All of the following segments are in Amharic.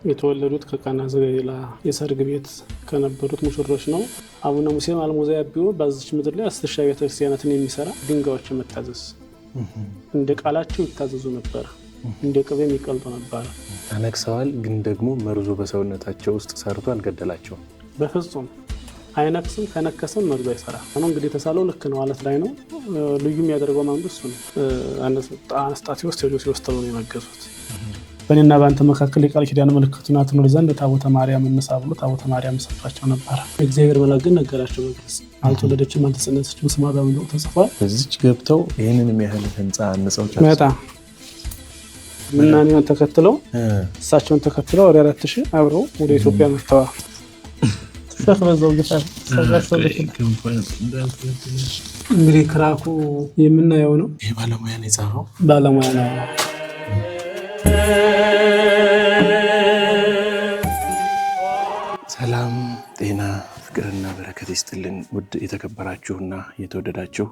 የተወለዱት ከቃና ዘገሊላ የሰርግ ቤት ከነበሩት ሙሽሮች ነው። አቡነ ሙሴ አልሞዛያቢው በዚች ምድር ላይ 10 ሺህ ቤተ ክርስቲያናትን የሚሰራ ድንጋዮች መታዘዝ እንደ ቃላቸው ይታዘዙ ነበር፣ እንደ ቅቤም ይቀልጡ ነበር። ተነክሰዋል፣ ግን ደግሞ መርዞ በሰውነታቸው ውስጥ ሰርቶ አልገደላቸውም። በፍጹም አይነክስም። ከነከሰም መርዞ አይሰራ ነው። እንግዲህ ተሳለው ልክ ነው አለት ላይ ነው። ልዩ የሚያደርገው ማንዱ እሱ ነው። አነስጣቴዎስ ቴዎዶሲዎስ ተብሎ ነው የነገሱት። በእኔና በአንተ መካከል የቃል ኪዳን ምልክት ናት ነው ዘንድ ታቦተ ማርያም እንሳ ብሎ ታቦተ ማርያም ሰጥቷቸው ነበር። እግዚአብሔር መልአክ ግን ነገራቸው በግልጽ አልተወለደችም አልተጸነሰችም ስሟ በምንድነው ተጽፏል። እዚች ገብተው ይህንን የሚያህል ህንፃ አንጸው መጣ ምናኔውን ተከትለው እሳቸውን ተከትለው ወደ 4000 አብረው ወደ ኢትዮጵያ መጥተዋል። ተፈዘው ይፋል እንግዲህ ክራኩ የምናየው ነው። ይሄ ባለሙያ ነው የጻፈው። ባለሙያ ነው። ሰላም ጤና ፍቅርና በረከት ይስጥልን። ውድ የተከበራችሁና የተወደዳችሁ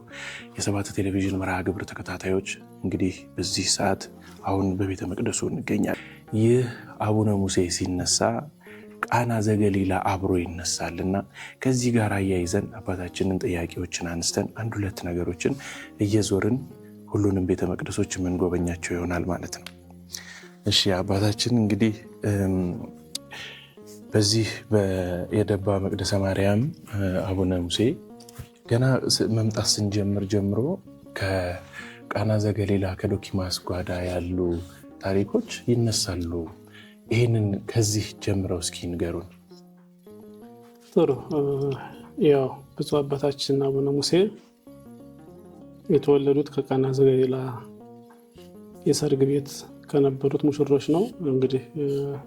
የሰባት ቴሌቪዥን መርሃ ግብር ተከታታዮች፣ እንግዲህ በዚህ ሰዓት አሁን በቤተ መቅደሱ እንገኛለን። ይህ አቡነ ሙሴ ሲነሳ ቃና ዘገሊላ አብሮ ይነሳልና ከዚህ ጋር አያይዘን አባታችንን ጥያቄዎችን አንስተን አንድ ሁለት ነገሮችን እየዞርን ሁሉንም ቤተ መቅደሶች የምንጎበኛቸው ይሆናል ማለት ነው። እሺ አባታችን እንግዲህ በዚህ የደባ መቅደሰ ማርያም አቡነ ሙሴ ገና መምጣት ስንጀምር ጀምሮ ከቃና ዘገሊላ ከዶኪማስ ጓዳ ያሉ ታሪኮች ይነሳሉ። ይህንን ከዚህ ጀምረው እስኪ ንገሩን። ጥሩ። ያው ብፁዕ አባታችን አቡነ ሙሴ የተወለዱት ከቃና ዘገሊላ የሰርግ ቤት ከነበሩት ሙሽሮች ነው። እንግዲህ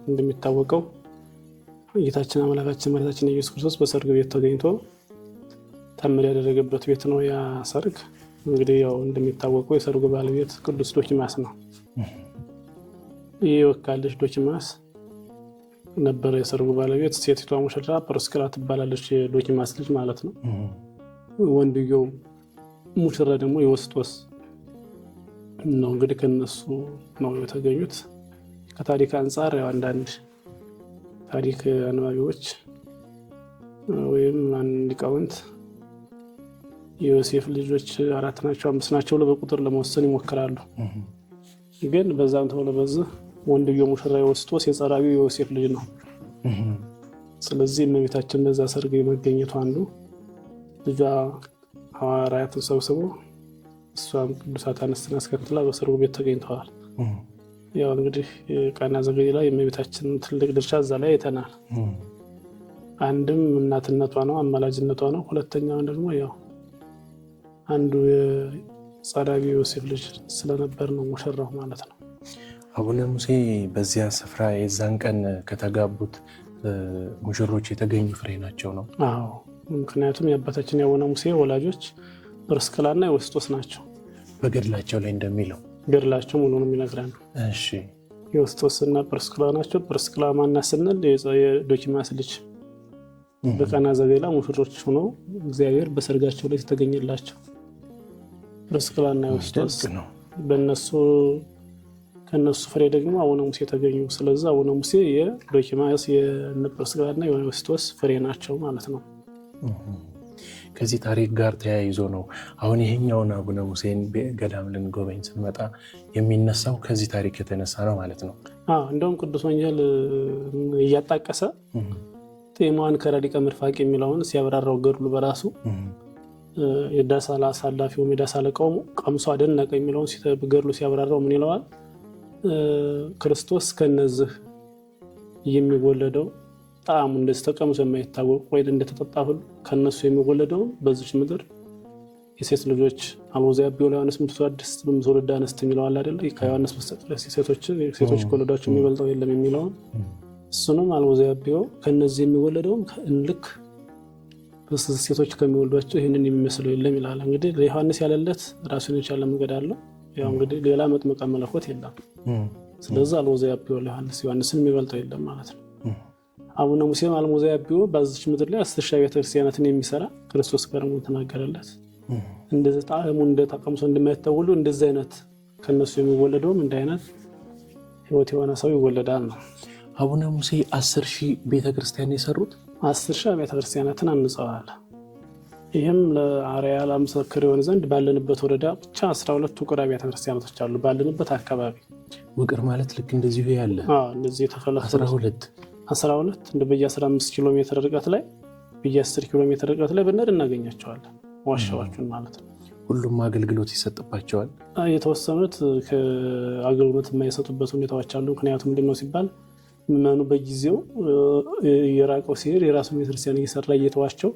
እንደሚታወቀው ጌታችን አምላካችን መድኃኒታችን ኢየሱስ ክርስቶስ በሰርግ ቤት ተገኝቶ ታምር ያደረገበት ቤት ነው ያ ሰርግ። እንግዲህ ያው እንደሚታወቀው የሰርጉ ባለቤት ቅዱስ ዶኪማስ ነው። የወካልሽ ዶኪማስ ነበር የሰርጉ ባለቤት። ሴቲቷ ሙሽራ ጵርስቅላ ትባላለች፣ የዶኪማስ ልጅ ማለት ነው። ወንድየው ሙሽራ ደግሞ የወስጦስ ነው። እንግዲህ ከነሱ ነው የተገኙት። ከታሪክ አንጻር ያው አንዳንድ ታሪክ አንባቢዎች ወይም ሊቃውንት የዮሴፍ ልጆች 4 ናቸው 5 ናቸው በቁጥር ለመወሰን ይሞክራሉ። ግን በዛም ተብሎ በዚህ ወንድየው ሙሽራ የወስጦስ የጸራቢው የዮሴፍ ልጅ ነው። ስለዚህ እመቤታችን በዛ ሰርግ የመገኘቱ አንዱ ልጇ ሐዋርያትን ሰብስቦ እሷም ቅዱሳት አንስትን አስከትላ በሰርጉ ቤት ተገኝተዋል። ያው እንግዲህ ቃና ዘገሊላ የእመቤታችን ትልቅ ድርሻ እዛ ላይ አይተናል። አንድም እናትነቷ ነው፣ አማላጅነቷ ነው። ሁለተኛው ደግሞ ያው አንዱ የጸራቢው ዮሴፍ ልጅ ስለነበር ነው ሙሽራው ማለት ነው። አቡነ ሙሴ በዚያ ስፍራ የዛን ቀን ከተጋቡት ሙሽሮች የተገኙ ፍሬ ናቸው ነው? አዎ፣ ምክንያቱም የአባታችን የአቡነ ሙሴ ወላጆች ጵርስቅላና የወስጦስ ናቸው። በገድላቸው ላይ እንደሚለው ገድላቸው ሙሉ ነው የሚነግረን። እሺ፣ የወስጦስና ጵርስቅላ ናቸው። ጵርስቅላ ማና ስንል የዶኪማስ ልጅ በቃና ዘገሊላ ሙሽሮች ሆነው እግዚአብሔር በሰርጋቸው ላይ ተገኘላቸው። ጵርስቅላና የወስጦስ ነው። ከነሱ ፍሬ ደግሞ አቡነ ሙሴ ተገኙ። ስለዚህ አቡነ ሙሴ የዶኪማስ የጵርስቅላና የወስጦስ ፍሬ ናቸው ማለት ነው። ከዚህ ታሪክ ጋር ተያይዞ ነው አሁን ይሄኛውን አቡነ ሙሴን ገዳም ልንጎበኝ ስንመጣ የሚነሳው ከዚህ ታሪክ የተነሳ ነው ማለት ነው። እንደውም ቅዱስ ወንጌል እያጣቀሰ ጤማዋን ከረዲቀ ምርፋቅ የሚለውን ሲያብራራው ገድሉ በራሱ የዳሳላ አሳላፊው የዳሳ አለቃው ቀምሶ አደነቀ የሚለውን ገድሉ ሲያብራራው ምን ይለዋል? ክርስቶስ ከነዚህ የሚወለደው ጣዕሙ እንደዚህ ተቀምሶ የማይታወቅ ወይ እንደተጠጣ ሁሉ ከነሱ የሚወለደው በዚች ምድር የሴት ልጆች አልሞዛያቢው ለዮሐንስ ምትወድስ በምትወልድ አንስት የሚለዋል አይደለ? ከዮሐንስ በስተቀር ሴቶች ከወለዷቸው የሚበልጠው የለም የሚለውን እሱንም አልሞዛያቢው ከነዚህ የሚወለደው ልክ ሴቶች ከሚወልዷቸው ይህንን የሚመስለው የለም ይላል። እንግዲህ ለዮሐንስ ያለለት ራሱን የቻለ መንገድ አለው። ያው እንግዲህ ሌላ መጥምቀ መለኮት የለም። ስለዚህ አልሞዛያቢው ዮሐንስን የሚበልጠው የለም ማለት ነው። አቡነ ሙሴም አልሞዛያቢው በዚች ምድር ላይ 10 ሺህ ቤተ ክርስቲያናትን የሚሰራ ክርስቶስ ቀርሞ ተናገረለት። እንደዚህ ጣዕሙ እንደተቀምሶ እንደማይታወሉ እንደዚህ አይነት ከነሱ የሚወለደውም እንደ አይነት ህይወት የሆነ ሰው ይወለዳል ነው። አቡነ ሙሴ 10,000 ቤተክርስቲያን የሰሩት 10,000 ቤተክርስቲያናትን አንጸዋል። ይህም ለአርአያ ለምስክር የሆነ ዘንድ ባለንበት ወረዳ ብቻ 12 ውቅር አብያተ ክርስቲያናቶች አሉ። ባለንበት አካባቢ ውቅር ማለት ልክ እንደዚሁ ያለ እንደዚህ የተፈለፈ 12 እንደ በየ15 ኪሎ ሜትር ርቀት ላይ በየ10 ኪሎ ሜትር ርቀት ላይ ብንሄድ እናገኛቸዋለን። ዋሻዎቹን ማለት ነው። ሁሉም አገልግሎት ይሰጥባቸዋል። የተወሰኑት ከአገልግሎት የማይሰጡበት ሁኔታዎች አሉ። ምክንያቱም ምንድነው ሲባል ምዕመኑ በጊዜው የራቀው ሲሄድ የራሱን ቤተክርስቲያን እየሰራ እየተዋቸው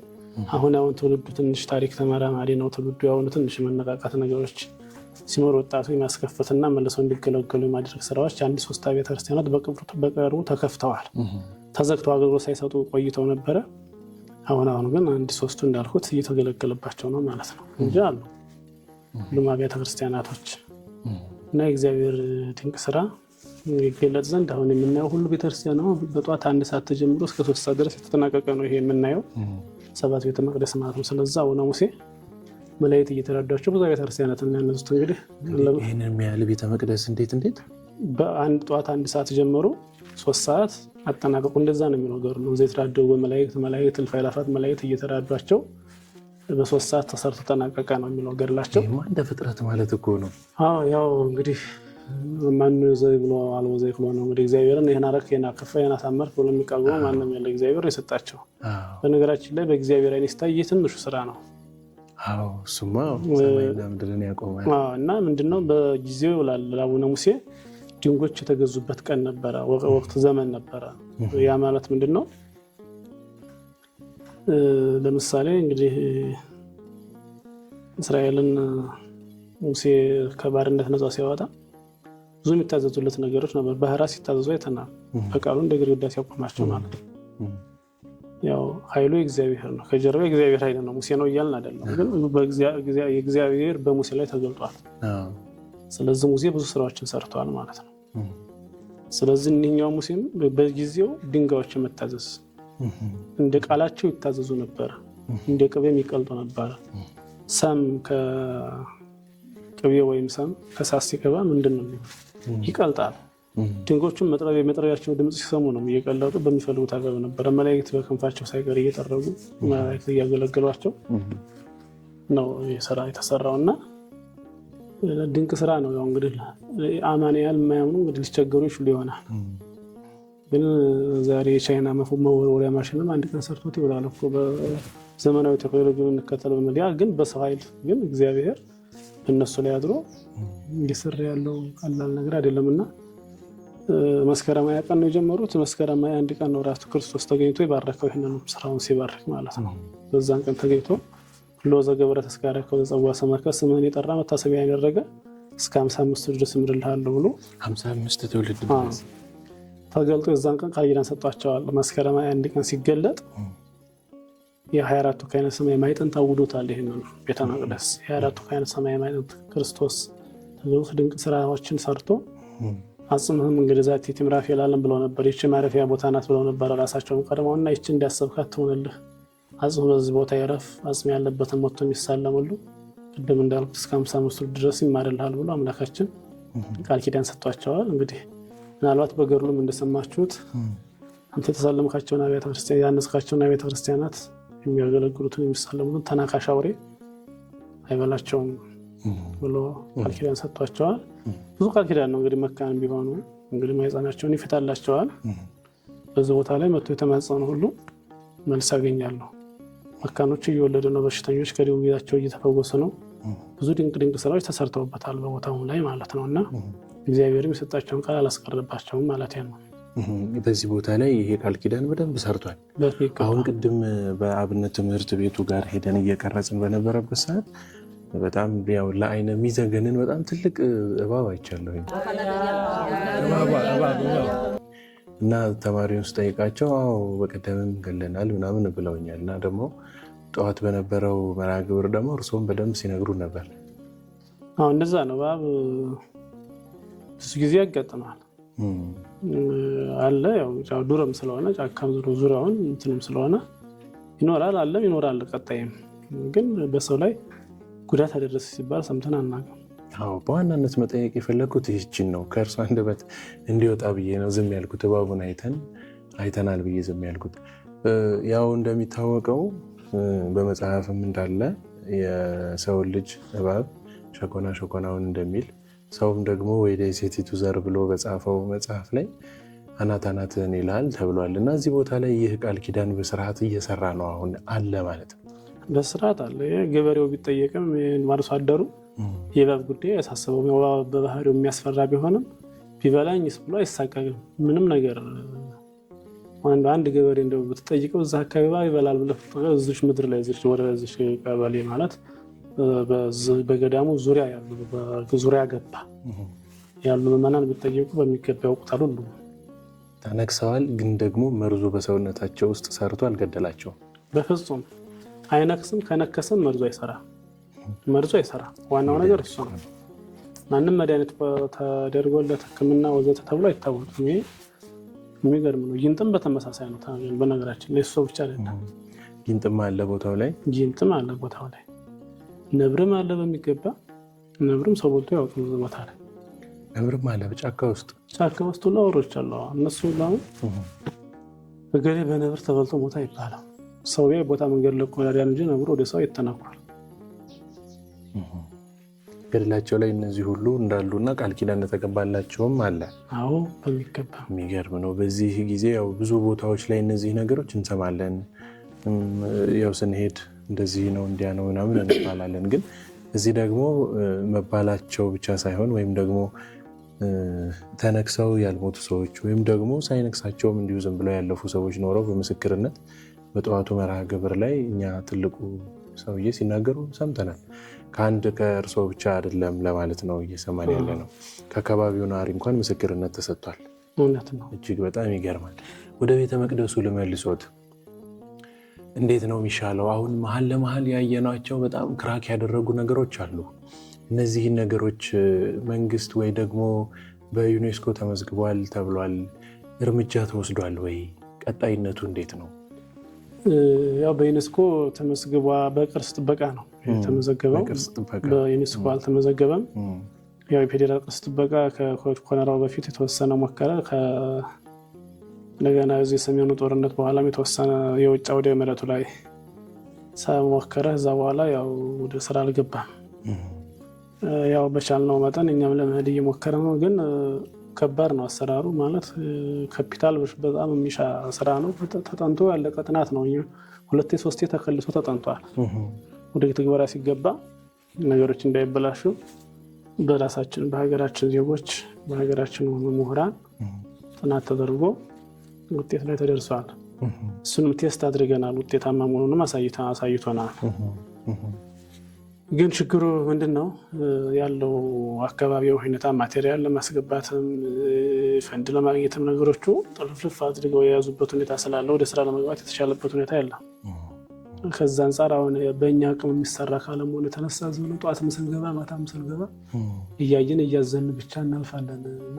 አሁን ትውልዱ ትንሽ ታሪክ ተመራማሪ ነው። ትውልዱ ያሁኑ ትንሽ መነቃቃት ነገሮች ሲኖር ወጣቱ የማስከፈትና መልሰው እንዲገለገሉ የማድረግ ስራዎች 1-3 አብያተ ክርስቲያናት በቅርቡ ተከፍተዋል። ተዘግተው አገልግሎት ሳይሰጡ ቆይተው ነበረ። አሁን ግን 1-3ቱ እንዳልኩት እየተገለገለባቸው ነው ማለት ነው እንጂ አሉ ሁሉም አብያተ ክርስቲያናቶች እና የእግዚአብሔር ድንቅ ስራ ይገለጽ ዘንድ አሁን የምናየው ሁሉ ቤተክርስቲያን ነው። በጧት 1 ሰዓት ተጀምሮ እስከ 3 ሰዓት ድረስ የተጠናቀቀ ነው ይሄ የምናየው 7 ቤተ መቅደስ ማለት ነው። ስለዚህ አቡነ ሙሴ መላእክት እየተራዷቸው ብዙ ቤተክርስቲያናትን ያነጹት። እንግዲህ ይሄንን የሚያህል ቤተ መቅደስ እንዴት በአንድ ጧት 1 ሰዓት ጀምሮ 3 ሰዓት አጠናቀቁ። እንደዛ ነው የሚለው ገሩ ነው። ዘይትራደው መላእክት እልፍ አእላፋት መላእክት እየተራዷቸው በ3 ሰዓት ተሰርቶ ተጠናቀቀ ነው የሚለው ገድላቸው። እንደ ፍጥረት ማለት እኮ ነው። ያው እንግዲህ ማን ዘይ ብሎ አልቦ ዘይ ብሎ ነው እንግዲህ እግዚአብሔርን ይሄን አረክ ይሄን አከፈ ይሄን አሳመርክ ብሎ የሚቃወም ማንም የለ። እግዚአብሔር የሰጣቸው በነገራችን ላይ በእግዚአብሔር አይን ሲታይ ትንሹ ስራ ነው። እሱማ ሰማይና ምድርን ያቆማል። እና ምንድነው በጊዜው ለአቡነ ሙሴ ድንጎች የተገዙበት ቀን ነበረ፣ ወቅት ዘመን ነበረ። ያ ማለት ምንድነው? ለምሳሌ እንግዲህ እስራኤልን ሙሴ ከባርነት ነፃ ሲያወጣ ብዙ የሚታዘዙለት ነገሮች ነበር። ባህራ ሲታዘዙ አይተናል። በቃሉ እንደ ግድግዳ ሲያቆማቸው ማለት ነው። ያው ኃይሉ የእግዚአብሔር ነው። ከጀርባ የእግዚአብሔር ኃይል ነው። ሙሴ ነው እያልን አይደለም፣ ግን የእግዚአብሔር በሙሴ ላይ ተገልጧል። ስለዚህ ሙሴ ብዙ ስራዎችን ሰርተዋል ማለት ነው። ስለዚህ እኒህኛው ሙሴም በጊዜው ድንጋዮችን መታዘዝ እንደ ቃላቸው ይታዘዙ ነበር። እንደ ቅቤም ይቀልጡ ነበር። ሰም ከቅቤ ወይም ሰም ከሳት ሲገባ ምንድን ነው ይቀልጣል። ድንጋዮቹም መጥረቢያቸው ድምፅ ሲሰሙ ነው እየቀለጡ በሚፈልጉት አገብ ነበር። መላእክት በክንፋቸው ሳይቀር እየጠረጉ መላእክት እያገለገሏቸው ነው ስራ የተሰራውና ድንቅ ስራ ነው። ያው እንግዲህ አማንያል የማያምኑ እንግዲህ ሊቸገሩ ይችሉ ይሆናል። ግን ዛሬ የቻይና መወርወሪያ ማሽንም አንድ ቀን ሰርቶት ይውላል እኮ በዘመናዊ ቴክኖሎጂ እንከተለው በመዲያ ግን በሰው ኃይል ግን እግዚአብሔር በእነሱ ላይ አድሮ እንዲሰራ ያለው ቀላል ነገር አይደለምና መስከረም 20 ቀን ነው የጀመሩት። መስከረም 21 ቀን ነው ራሱ ክርስቶስ ተገኝቶ የባረከው ይሄንን ስራውን ሲባርክ ማለት ነው። በዛን ቀን ተገኝቶ ሎዘ ገብረ ተስካረከው ዘጸዋ ሰመከ ስምህን የጠራ መታሰቢያ ያደረገ እስከ 55 ድረስ እምርልሃለሁ ብሎ 55 ትውልድ ድረስ ተገልጦ የዛን ቀን ቃል ኪዳን ሰጧቸዋል። መስከረም 21 ቀን ሲገለጥ የ24ቱ ካህናተ ሰማይ ማዕጠንት አውዶታል። ይሄንን ቤተ መቅደስ የ24ቱ ካህናተ ሰማይ ማዕጠንት ክርስቶስ ብዙ ድንቅ ስራዎችን ሰርቶ አጽምህም እንግዲህ ዛቲ ትምራፍ ይላልን ብለው ነበር። ይቺ ማረፊያ ቦታ ናት ብለው ነበር ራሳቸውን ቀድመውና ይቺ እንዲያሰብካት ትሆንልህ፣ አጽም በዚህ ቦታ ይረፍ፣ አጽም ያለበትን ሞቶ የሚሳለሙሉ ቅድም እንዳልኩት እስከ 55 ድረስ ይማርልሃል ብሎ አምላካችን ቃል ኪዳን ሰጥቷቸዋል። እንግዲህ ምናልባት በገድሉም እንደሰማችሁት አንተ የተሳለምካቸውን አብያተ ክርስቲያን ያነጽካቸውን አብያተ ክርስቲያናት የሚያገለግሉትን የሚሳለሙትን ተናካሽ አውሬ አይበላቸውም ብሎ ቃል ኪዳን ሰጥቷቸዋል። ብዙ ቃል ኪዳን ነው እንግዲህ መካን ቢሆኑ እንግዲህ ማይጻናቸውን ይፈታላቸዋል። በዚህ ቦታ ላይ መጥቶ የተማጸኑ ሁሉ መልስ ያገኛሉ። መካኖች እየወለዱ ነው። በሽተኞች ከድውያቸው እየተፈወሱ ነው። ብዙ ድንቅ ስራዎች ተሰርተውበታል በቦታው ላይ ማለት ነውና እግዚአብሔርም የሰጣቸውን ቃል አላስቀረባቸውም ማለት ነው። በዚህ ቦታ ላይ ይሄ ቃል ኪዳን በደንብ ሰርቷል። አሁን ቅድም በአብነት ትምህርት ቤቱ ጋር ሄደን እየቀረጽን በነበረበት ሰዓት በጣም ያው ለአይነ የሚዘገንን በጣም ትልቅ እባብ አይቻለሁ እና ተማሪውን ስጠይቃቸው በቀደምም ገለናል ምናምን ብለውኛል። እና ደግሞ ጠዋት በነበረው መርሃ ግብር ደግሞ እርስዎም በደንብ ሲነግሩ ነበር። እንደዛ ነው። እባብ ብዙ ጊዜ ያጋጥማል አለ። ያው ዱርም ስለሆነ ጫካም ዙሪያውን እንትንም ስለሆነ ይኖራል። ቀጣይም ግን በሰው ላይ ጉዳት አደረሰ ሲባል ሰምተን አናውቅም። በዋናነት መጠየቅ የፈለግኩት ይህችን ነው። ከእርሷ አንደበት እንዲወጣ ብዬ ነው ዝም ያልኩት። እባቡን አይተናል ብዬ ዝም ያልኩት። ያው እንደሚታወቀው በመጽሐፍም እንዳለ የሰውን ልጅ እባብ ሸኮናውን እንደሚል ሰውም ደግሞ ወደ ሴቲቱ ዘር ብሎ በጻፈው መጽሐፍ ላይ አናትህን ይልሃል ተብሏል። እና እዚህ ቦታ ላይ ይህ ቃል ኪዳን በስርዓት እየሰራ ነው አሁን አለ ማለት ነው። በስርዓት አለ። ገበሬው ቢጠየቅም አርሶ አደሩ የእባብ ጉዳይ ያሳስበው። በባህሪው የሚያስፈራ ቢሆንም ቢበላኝስ ብሎ አይሳቀቅም። ምንም ነገር አንድ ገበሬ እንደው ብትጠይቀው እዛ አካባቢ እባብ ይበላል ብለህ እዚች ምድር ላይ ወደዚች ቀበሌ ማለት በገዳሙ ዙሪያ ገባ ያሉ ምዕመናን ቢጠየቁ በሚገባ ያውቁታል። ሁሉ ተነክሰዋል፣ ግን ደግሞ መርዙ በሰውነታቸው ውስጥ ሰርቶ አልገደላቸውም። በፍጹም አይነክስም። ከነከስም መርዙ አይሰራ። ዋናው ነገር እሱ ነው። ማንም መድኃኒት ተደርጎለት ሕክምና ወዘተ ተብሎ አይታወቅም። ይሄ የሚገርም ነው። ጊንጥም በተመሳሳይ ነው። በነገራችን ላይ እሱ ብቻ አይደለም። ጊንጥም አለ ቦታው ላይ ነብርም አለ በሚገባ። ነብርም ሰው በልቶ ያወጡ ቦታ ላይ ነብርም አለ በጫካ ውስጥ ሁሉ አውሮች አሉ። እነሱ ሁሉ እገሌ በነብር ተበልቶ ሞታ ይባላል። ሰው ቦታ መንገድ ለቆ ያዳን እንጂ ነብሩ ወደ ሰው ይተናኳል። ገድላቸው ላይ እነዚህ ሁሉ እንዳሉና ቃል ኪዳን እንደተገባላቸውም አለ። አዎ በሚገባ የሚገርም ነው። በዚህ ጊዜ ያው ብዙ ቦታዎች ላይ እነዚህ ነገሮች እንሰማለን። ያው ስንሄድ እንደዚህ ነው እንዲያ ነው ምናምን እንባላለን። ግን እዚህ ደግሞ መባላቸው ብቻ ሳይሆን ወይም ደግሞ ተነክሰው ያልሞቱ ሰዎች ወይም ደግሞ ሳይነክሳቸውም እንዲሁ ዝም ብለው ያለፉ ሰዎች ኖረው በምስክርነት በጠዋቱ መርሃ ግብር ላይ እኛ ትልቁ ሰውዬ ሲናገሩ ሰምተናል። ከእርሶ ብቻ አይደለም ለማለት ነው እየሰማን ያለ ነው። ከአካባቢው ነዋሪ እንኳን ምስክርነት ተሰጥቷል። እውነት ነው። እጅግ በጣም ይገርማል። ወደ ቤተ መቅደሱ ልመልሶት። እንዴት ነው የሚሻለው? አሁን መሀል ለመሀል ያየናቸው በጣም ክራክ ያደረጉ ነገሮች አሉ። እነዚህን ነገሮች መንግስት ወይ ደግሞ በዩኔስኮ ተመዝግቧል ተብሏል፣ እርምጃ ተወስዷል ወይ? ቀጣይነቱ እንዴት ነው? ያው በዩኔስኮ ተመዝግቧ በቅርስ ጥበቃ ነው የተመዘገበው። በዩኔስኮ አልተመዘገበም። ያው የፌዴራል ቅርስ ጥበቃ ከኮነራው በፊት የተወሰነ ሞከረ። እንደገና እዚህ የሰሜኑ ጦርነት በኋላም የተወሰነ የውጭ ወደ መሬቱ ላይ ሞከረ። እዛ በኋላ ያው ወደ ስራ አልገባም። ያው በቻልነው መጠን እኛም ለመሄድ እየሞከረ ነው። ግን ከባድ ነው አሰራሩ። ማለት ካፒታል በጣም የሚሻ ስራ ነው። ተጠንቶ ያለቀ ጥናት ነው። 2-3 ተከልሶ ተጠንቷል። ወደ ትግበራ ሲገባ ነገሮች እንዳይበላሹ በራሳችን በሀገራችን ዜጎች በሀገራችን ምሁራን ጥናት ተደርጎ ውጤት ላይ ተደርሷል። እሱንም ቴስት አድርገናል። ውጤታማ መሆኑንም አሳይቶናል። ግን ችግሩ ምንድን ነው ያለው? አካባቢው ሁኔታ ማቴሪያል ለማስገባትም ፈንድ ለማግኘትም ነገሮቹ ጥልፍልፍ አድርገው የያዙበት ሁኔታ ስላለ ወደ ስራ ለመግባት የተቻለበት ሁኔታ የለም። ከዛ አንጻር አሁን በእኛ አቅም የሚሰራ ካለመሆኑ የተነሳ ዝም ብሎ ጠዋትም ስንገባ ማታም ስንገባ እያየን እያዘን ብቻ እናልፋለን እና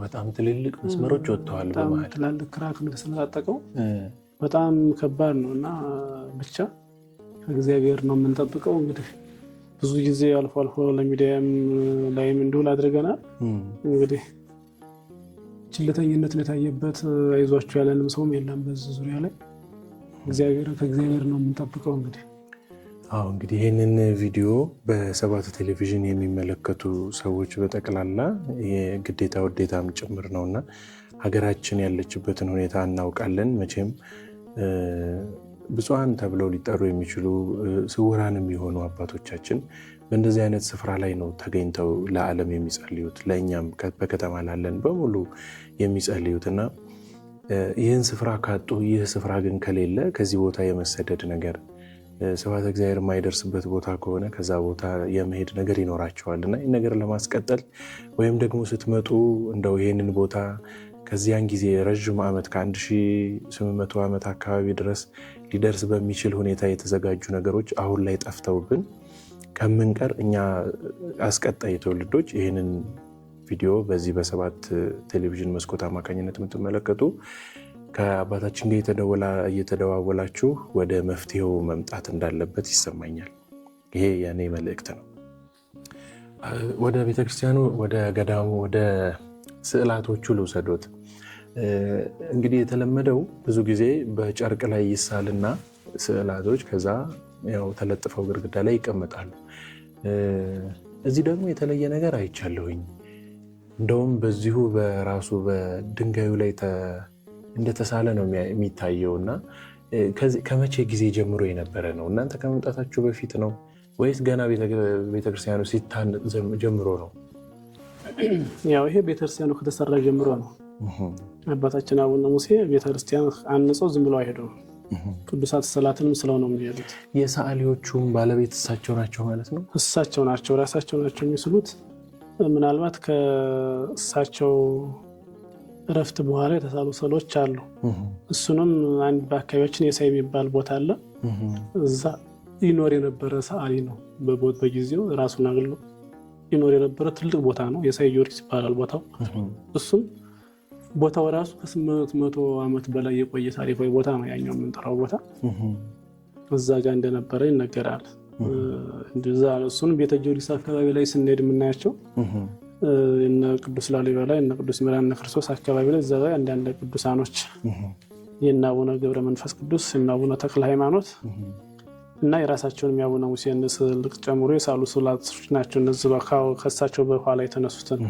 በጣም ትልልቅ መስመሮች ወጥተዋል። ትላልቅ ክራክ ስለተሰነጣጠቀው በጣም ከባድ ነው እና ብቻ እግዚአብሔር ነው የምንጠብቀው። እንግዲህ ብዙ ጊዜ አልፎ አልፎ ለሚዲያም ላይም እንዲውል አድርገናል። እንግዲህ ችልተኝነት የታየበት አይዟቸው ያለንም ሰውም የለም በዚህ ዙሪያ ላይ። ከእግዚአብሔር ነው የምንጠብቀው። እንግዲህ ይህንን ቪዲዮ በሰባት ቴሌቪዥን የሚመለከቱ ሰዎች በጠቅላላ የግዴታ ውዴታም ጭምር ነውና ሀገራችን ያለችበትን ሁኔታ እናውቃለን። መቼም ብፁዓን ተብለው ሊጠሩ የሚችሉ ስውራን የሚሆኑ አባቶቻችን በእንደዚህ አይነት ስፍራ ላይ ነው ተገኝተው ለዓለም የሚጸልዩት፣ ለእኛም በከተማ ላለን በሙሉ የሚጸልዩትና ይህን ስፍራ ካጡ፣ ይህ ስፍራ ግን ከሌለ ከዚህ ቦታ የመሰደድ ነገር ስብሐተ እግዚአብሔር የማይደርስበት ቦታ ከሆነ ከዛ ቦታ የመሄድ ነገር ይኖራቸዋል እና ይህ ነገር ለማስቀጠል ወይም ደግሞ ስትመጡ እንደው ይህንን ቦታ ከዚያን ጊዜ ረዥም ዓመት ከ1800 ዓመት አካባቢ ድረስ ሊደርስ በሚችል ሁኔታ የተዘጋጁ ነገሮች አሁን ላይ ጠፍተውብን ከምንቀር እኛ አስቀጣይ ትውልዶች ይህንን ቪዲዮ በዚህ በሰባት ቴሌቪዥን መስኮት አማካኝነት የምትመለከቱ ከአባታችን ጋር እየተደዋወላችሁ ወደ መፍትሄው መምጣት እንዳለበት ይሰማኛል። ይሄ የኔ መልእክት ነው። ወደ ቤተክርስቲያኑ ወደ ገዳሙ ወደ ስዕላቶቹ ልውሰዶት። እንግዲህ የተለመደው ብዙ ጊዜ በጨርቅ ላይ ይሳልና ስዕላቶች ከዛ ያው ተለጥፈው ግድግዳ ላይ ይቀመጣሉ። እዚህ ደግሞ የተለየ ነገር አይቻለሁኝ። እንደውም በዚሁ በራሱ በድንጋዩ ላይ እንደተሳለ ነው የሚታየው። እና ከመቼ ጊዜ ጀምሮ የነበረ ነው? እናንተ ከመምጣታችሁ በፊት ነው ወይስ ገና ቤተክርስቲያኑ ሲታነጽ ጀምሮ ነው? ያው ይሄ ቤተክርስቲያኑ ከተሰራ ጀምሮ ነው። አባታችን አቡነ ሙሴ ቤተክርስቲያን አንጸው ዝም ብለው አይሄዱም። ቅዱሳት ስዕላትንም ስለው ነው የሚሄዱት። የሰዓሊዎቹም ባለቤት እሳቸው ናቸው ማለት ነው? እሳቸው ናቸው፣ ራሳቸው ናቸው የሚስሉት። ምናልባት ከእሳቸው እረፍት በኋላ የተሳሉ ስዕሎች አሉ። እሱንም አንድ በአካባቢያችን የሳይ የሚባል ቦታ አለ። እዛ ይኖር የነበረ ሰዓሊ ነው። በጊዜው ራሱን አግሎ ይኖር የነበረ ትልቅ ቦታ ነው። የሳይ ጊዮርጊስ ይባላል ቦታው። እሱም ቦታው ራሱ ከ800 ዓመት በላይ የቆየ ታሪካዊ ቦታ ነው። ያኛው የምንጠራው ቦታ እዛ ጋር እንደነበረ ይነገራል። እሱን ቤተ ጊዮርጊስ አካባቢ ላይ ስንሄድ የምናያቸው እነ ቅዱስ ላሊበላ እነ ቅዱስ መድኃኔ ክርስቶስ አካባቢ ላይ እዛ ላይ አንዳንድ ቅዱሳኖች የእነ አቡነ ገብረ መንፈስ ቅዱስ የእነ አቡነ ተክለ ሃይማኖት እና የራሳቸውን የአቡነ ሙሴን ስዕል ጨምሮ የሳሉ ስዕላቶች ናቸው። እነዚህ ከሳቸው በኋላ የተነሱትን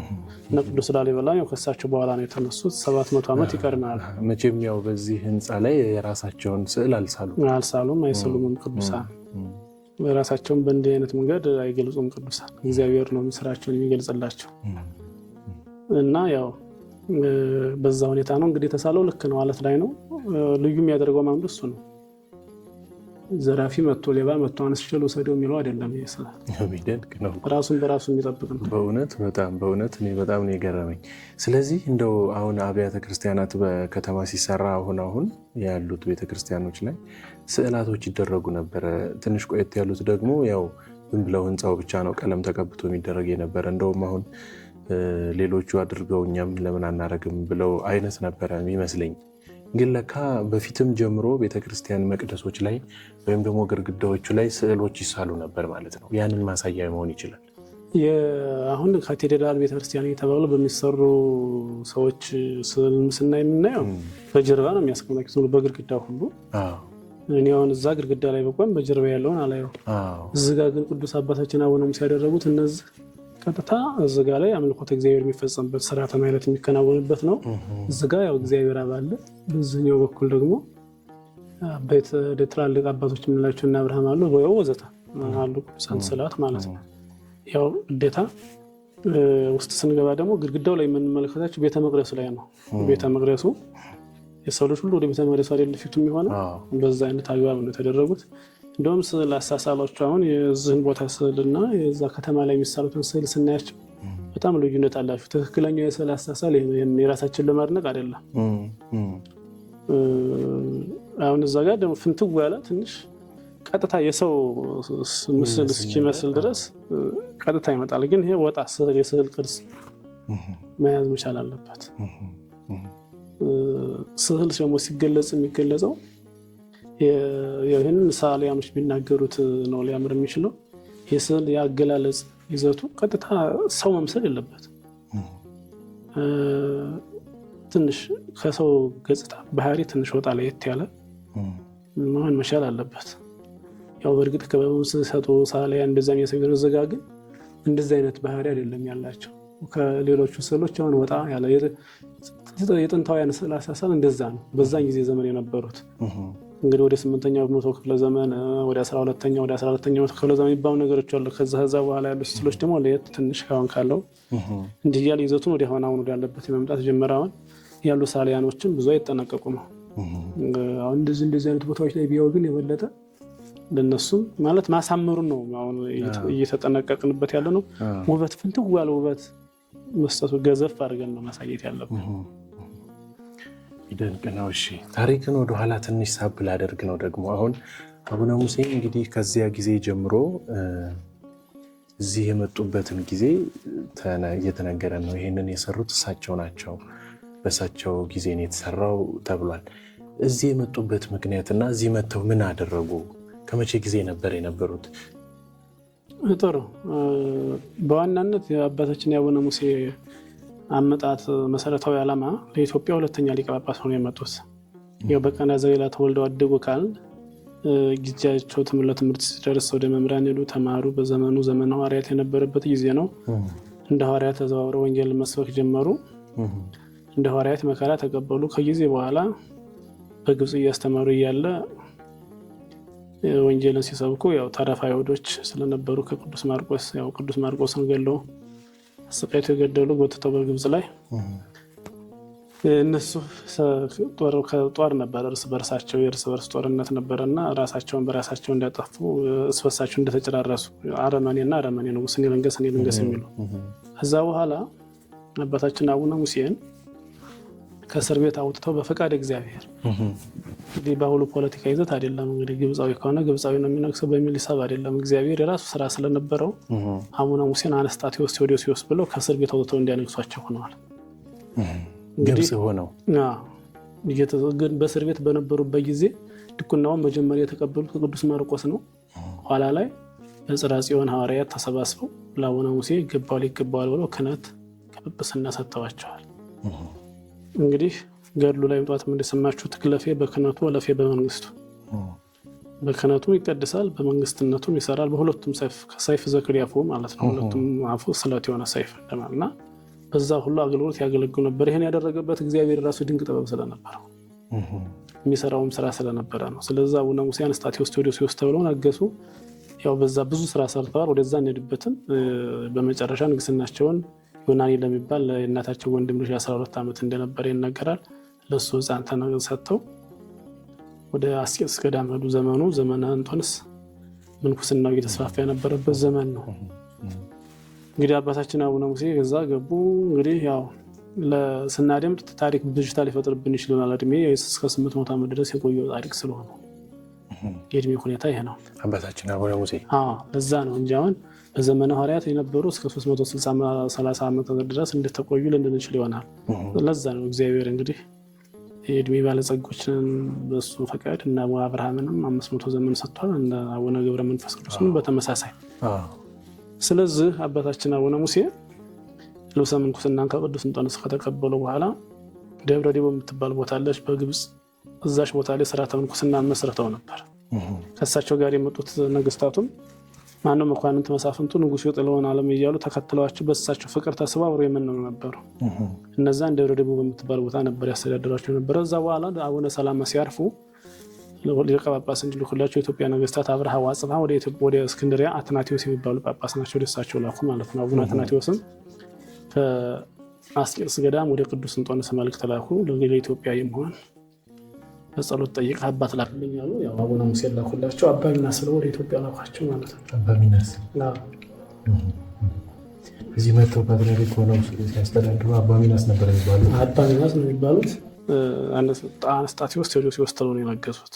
እነ ቅዱስ ላሊበላ ከሳቸው በኋላ ነው የተነሱት። 700 ዓመት ይቀርናል። መቼም ያው በዚህ ህንፃ ላይ የራሳቸውን ስዕል አልሳሉም፣ አይስሉምም። ቅዱሳን የራሳቸውን በእንዲህ አይነት መንገድ አይገልጹም። ቅዱሳን እግዚአብሔር ነው ስራቸውን የሚገልጽላቸው እና ያው በዛ ሁኔታ ነው እንግዲህ የተሳለው። ልክ ነው፣ አለት ላይ ነው። ልዩ የሚያደርገው ማንዱ እሱ ነው። ዘራፊ መጥቶ ሌባ መጥቶ አንስቼ ልውሰደው የሚለው አይደለም። ይስላል ራሱን በራሱ የሚጠብቅ ነው። በእውነት እኔ በጣም ነው የገረመኝ። ስለዚህ እንደው አሁን አብያተ ክርስቲያናት በከተማ ሲሰራ አሁን ያሉት ቤተክርስቲያኖች ላይ ስዕላቶች ይደረጉ ነበረ። ትንሽ ቆየት ያሉት ደግሞ ያው ዝም ብለው ህንፃው ብቻ ነው ቀለም ተቀብቶ የሚደረግ የነበረ። እንደውም አሁን ሌሎቹ አድርገው እኛም ለምን አናረግም ብለው አይነት ነበረ የሚመስለኝ። ግን ለካ በፊትም ጀምሮ ቤተክርስቲያን መቅደሶች ላይ ወይም ደግሞ ግድግዳዎቹ ላይ ስዕሎች ይሳሉ ነበር ማለት ነው። ያንን ማሳያ መሆን ይችላል። አሁን ካቴድራል ቤተክርስቲያን እየተባሉ በሚሰሩ ሰዎች ስዕል ስናይ የምናየው በጀርባ ነው የሚያስቀምጡት በግድግዳ ሁሉ። እኔ አሁን እዛ ግድግዳ ላይ በቆም በጀርባ ያለውን አላየው። እዚህ ጋር ግን ቅዱስ አባታችን አቡነ ሙሴ ያደረጉት እነዚህ ቀጥታ እዚህ ጋር ላይ አምልኮተ እግዚአብሔር የሚፈጸምበት ስርዓተ ማህሌት የሚከናወንበት ነው። እዚህ ጋር ያው እግዚአብሔር አብ አለ። በዚህኛው በኩል ደግሞ ትላልቅ አባቶች የምንላቸው እና አብርሃም አሉ ወዘተ አሉ ቅዱሳን ስዕላት ማለት ነው። ያው ግዴታ ውስጥ ስንገባ ደግሞ ግድግዳው ላይ የምንመለከታቸው ቤተ መቅደሱ ላይ ነው። ቤተ መቅደሱ የሰው ልጅ ሁሉ ወደ ቤተ መቅደሱ አይደል ፊቱ የሚሆነው። በዛ አይነት አግባብ ነው የተደረጉት። እንደውም ስዕል አሳሳሎቹ አሁን የዚህን ቦታ ስዕልና የዛ ከተማ ላይ የሚሳሉትን ስዕል ስናያቸው በጣም ልዩነት አላቸው። ትክክለኛው የስዕል አሳሳል የራሳችን ለማድነቅ አይደለም። አሁን እዛ ጋር ደግሞ ፍንትው ያለ ትንሽ ቀጥታ የሰው ምስል እስኪመስል ድረስ ቀጥታ ይመጣል። ግን ይሄ ወጣ ስዕል የስዕል ቅርጽ መያዝ መቻል አለበት። ስዕል ደግሞ ሲገለጽ የሚገለጸው ይህን ሰዓሊያኖች ቢናገሩት ነው ሊያምር የሚችለው። የስዕል የአገላለጽ ይዘቱ ቀጥታ ሰው መምሰል የለበት። ትንሽ ከሰው ገጽታ ባህሪ ትንሽ ወጣ ለየት ያለ መሆን መቻል አለበት። ያው በእርግጥ ከበቡን ሲሰጡ ሰዓሊያን እንደዛ የሚያሳዩ ዘጋ ግን እንደዚህ አይነት ባህሪ አይደለም ያላቸው። ከሌሎቹ ስዕሎች አሁን ወጣ ያለ የጥንታውያን ስዕል አሳሳል እንደዛ ነው። በዛን ጊዜ ዘመን የነበሩት እንግዲህ ወደ 8ኛው መቶ ክፍለ ዘመን ወደ 12ኛው ወደ 14ኛው ክፍለ ዘመን የሚባሉ ነገሮች አሉ። ከዛ በኋላ ያሉ ስዕሎች ደግሞ ለየት ትንሽ ካሁን ካለው እንዲህ ያለ ይዘቱን ወደ አሁን ወዳለበት የመምጣት ጀመራውን ያሉ ሰዓሊያኖችም ብዙ አይጠነቀቁም። አሁን እንደዚህ አይነት ቦታዎች ላይ ቢያው ግን የበለጠ ለነሱም ማለት ማሳመሩን ነው አሁን እየተጠነቀቅንበት ያለ ነው። ውበት ፍንትው ያለ ውበት መስጠቱ ገዘፍ አድርገን ነው ማሳየት ያለብን። ይደንቅ ነው። እሺ ታሪክን ወደኋላ ትንሽ ሳብ ላደርግ ነው ደግሞ አሁን አቡነ ሙሴ እንግዲህ ከዚያ ጊዜ ጀምሮ እዚህ የመጡበትን ጊዜ እየተነገረ ነው። ይህንን የሰሩት እሳቸው ናቸው፣ በእሳቸው ጊዜ ነው የተሰራው ተብሏል። እዚህ የመጡበት ምክንያትና እዚህ መጥተው ምን አደረጉ? ከመቼ ጊዜ ነበር የነበሩት? ጥሩ። በዋናነት የአባታችን የአቡነ ሙሴ አመጣት መሰረታዊ ዓላማ ለኢትዮጵያ ሁለተኛ ሊቀ ጳጳስ ሆነው የመጡት ያው በቃና ዘገሊላ ተወልደው አደጉ ካል ጊዜያቸው ለትምህርት ሲደርስ ወደ መምህራን ሄዱ፣ ተማሩ። በዘመኑ ዘመነ ሐዋርያት የነበረበት ጊዜ ነው። እንደ ሐዋርያት ተዘዋውረው ወንጌል መስበክ ጀመሩ። እንደ ሐዋርያት መከራ ተቀበሉ። ከጊዜ በኋላ በግብጽ እያስተማሩ እያለ ወንጌልን ሲሰብኩ ያው ተረፈ አይሁዶች ስለነበሩ ከቅዱስ ማርቆስ ያው ቅዱስ ማርቆስን ገለው አሰቃይቶ የገደሉ ጎትተው በግብጽ ላይ እነሱ ጦር ነበር፣ እርስ በርሳቸው የእርስ በርስ ጦርነት ነበረና ራሳቸውን በራሳቸው እንዳጠፉ እስበሳቸው እንደተጨራረሱ አረመኔና አረመኔ ንጉስ እኔ ልንገስ የሚሉ ከዛ በኋላ አባታችን አቡነ ሙሴን ከእስር ቤት አውጥተው በፈቃድ እግዚአብሔር እንግዲህ በሁሉ ፖለቲካ ይዘት አይደለም እንግዲህ ግብጻዊ ከሆነ ግብጻዊ ነው የሚነግሰው በሚል ሂሳብ አይደለም። እግዚአብሔር የራሱ ስራ ስለነበረው አቡነ ሙሴን አነስጣቴዎስ ቴዎዶሲዎስ ብለው ከእስር ቤት አውጥተው እንዲያነግሷቸው ሆነዋል። ግብጽ ሆነው ግን በእስር ቤት በነበሩበት ጊዜ ድቁናውን መጀመሪያ የተቀበሉት ከቅዱስ ማርቆስ ነው። ኋላ ላይ በጽርሐ ጽዮን ሐዋርያት ተሰባስበው ለአቡነ ሙሴ ይገባዋል ብለው ክህነት ከጵጵስና ሰጥተዋቸዋል። እንግዲህ ገድሉ ላይ ምጣት እንደሰማችሁት ክለፌ በክህነቱ ወለፌ በመንግስቱ በክህነቱም ይቀድሳል በመንግስትነቱም ይሰራል። በሁለቱም ሰይፍ ዘክሪያፉ ማለት ነው። ሁለቱም አፉ ስለት የሆነ ሰይፍ እንደማለትና በዛ ሁሉ አገልግሎት ያገለግሉ ነበር። ይሄን ያደረገበት እግዚአብሔር ራሱ ድንቅ ጥበብ ስለነበረው የሚሰራውም ስራ ስለነበረ ነው። ስለዚህ አቡነ ሙሴ አነስጣቴዎስ ቴዎዶሲዎስ ተብለው ነገሱ። ያው በዛ ብዙ ስራ ሰርተዋል። ወደዛ እንሄድበትም። በመጨረሻ ንግስናቸውን ዮናኒ ለሚባል የእናታቸው ወንድም ልጅ 12 ዓመት እንደነበረ ይነገራል። ለሱ ሕፃን ተሰጥተው ወደ አስቄጥስ ገዳም ሄዱ። ዘመኑ ዘመነ እንጦንስ ምንኩስናው እየተስፋፋ የነበረበት ዘመን ነው። እንግዲህ አባታችን አቡነ ሙሴ ከዛ ገቡ። እንግዲህ ያው ለስናደምጥ ታሪክ ብዥታ ሊፈጥርብን ይችላል። እድሜ እስከ 800 ዓመት ድረስ የቆየው ታሪክ ስለሆነ የእድሜ ሁኔታ ይሄ ነው። አባታችን አቡነ ሙሴ ለዛ ነው እንጂ አሁን በዘመነ ሐዋርያት የነበሩ እስከ 360 ዓመት ድረስ እንደተቆዩ ልንችል ይሆናል። ለዛ ነው እግዚአብሔር እንግዲህ የእድሜ ባለጸጎችን በሱ ፈቃድ እና አብርሃምንም 500 ዘመን ሰጥቷል። እና አቡነ ገብረ መንፈስ ቅዱስም በተመሳሳይ። ስለዚህ አባታችን አቡነ ሙሴ ልብሰ ምንኩስናን ከቅዱስ እንጦንስ ከተቀበሉ በኋላ ደብረ ዲቦ የምትባል ቦታ አለች በግብጽ። እዛች ቦታ ላይ ስርዓተ ምንኩስናን መስርተው ነበር። ከእሳቸው ጋር የመጡት ነገስታቱም ማነው መኳንንት መሳፍንቱ ንጉሱ የጥለውን ዓለም እያሉ ተከትለዋቸው በእሳቸው ፍቅር ተስበው አብረው የመነኑ ነበሩ። እነዛን ደብረ ዲቦ በምትባል ቦታ ነበር ያስተዳድሯቸው ነበር። እዛ በኋላ አቡነ ሰላማ ሲያርፉ ሊቀ ጳጳስ እንዲልኩላቸው የኢትዮጵያ ነገስታት አብርሃ ወአጽብሃ ወደ እስክንድሪያ አትናቴዎስ የሚባሉ ጳጳስ ናቸው ወደሳቸው ላኩ ማለት ነው። አቡነ አትናቴዎስም ከአስቄጥስ ገዳም ወደ ቅዱስ እንጦንስ መልእክት ላኩ። ለኢትዮጵያ የሚሆን በጸሎት ጠይቅ አባት ላክልኝ አሉ። ያው አቡነ ሙሴ ላኩላቸው። አባ ሚናስ ወደ ኢትዮጵያ ላኳቸው ማለት ነው። አባ ሚናስ እዚህ መጥተው ፓትርያርክ ሆነው ሲያስተዳድሩ አባ ሚናስ ነበር የሚባሉት። አባ ሚናስ ነው የሚባሉት። አነስጣቴዎስ ቴዎዶሲዎስ ተብለው ነው የነገሱት።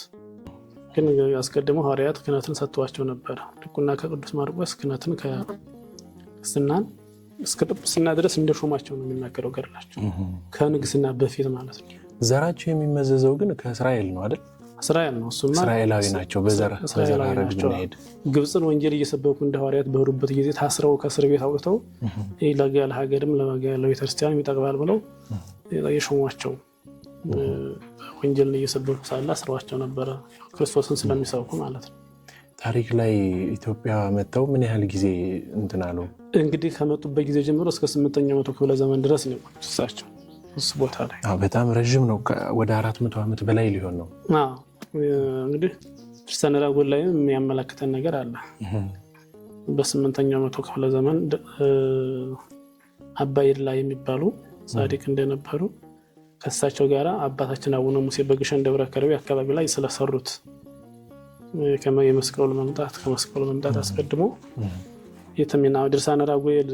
ግን አስቀድመው ሐዋርያት ክህነትን ሰጥተዋቸው ነበር። ድቁና ከቅዱስ ማርቆስ ክህነትን ከቅስናን እስከ ጵጵስና ድረስ እንደሾማቸው ነው የሚናገረው ገድላቸው። ከንግስና በፊት ማለት ነው። ዘራቸው የሚመዘዘው ግን ከእስራኤል ነው አይደል? እስራኤል ነው። እሱማ እስራኤላዊ ናቸው። በዘር ሐረግ ብንሄድ ግብፅን ወንጌል እየሰበኩ እንደ ሐዋርያት በሄዱበት ጊዜ ታስረው ከእስር ቤት አውጥተው ለጋለ ሀገርም ለቤተክርስቲያን ይጠቅማል ብለው የሾሟቸው ወንጌልን እየሰበኩ ሳለ አስረዋቸው ነበረ። ክርስቶስን ስለሚሰብኩ ማለት ነው። ታሪክ ላይ ኢትዮጵያ መጥተው ምን ያህል ጊዜ እንትን አሉ? እንግዲህ ከመጡበት ጊዜ ጀምሮ እስከ 8ኛው መቶ ክፍለ ዘመን ድረስ ነው እሳቸው እሱ ቦታ ላይ። በጣም ረዥም ነው። ወደ 400 ዓመት በላይ ሊሆን ነው። እንግዲህ ድርሳነ ራጉኤል ላይም የሚያመላክተን ነገር አለ። በ8ኛው መቶ ክፍለ ዘመን አባ ይድላ የሚባሉ ጻድቅ እንደነበሩ ከእሳቸው ጋር አባታችን አቡነ ሙሴ በግሸን ደብረ ከርቤ አካባቢ ላይ ስለሰሩት የመስቀሉ መምጣት አስቀድሞ የተሚና ድርሳነ ራጉኤል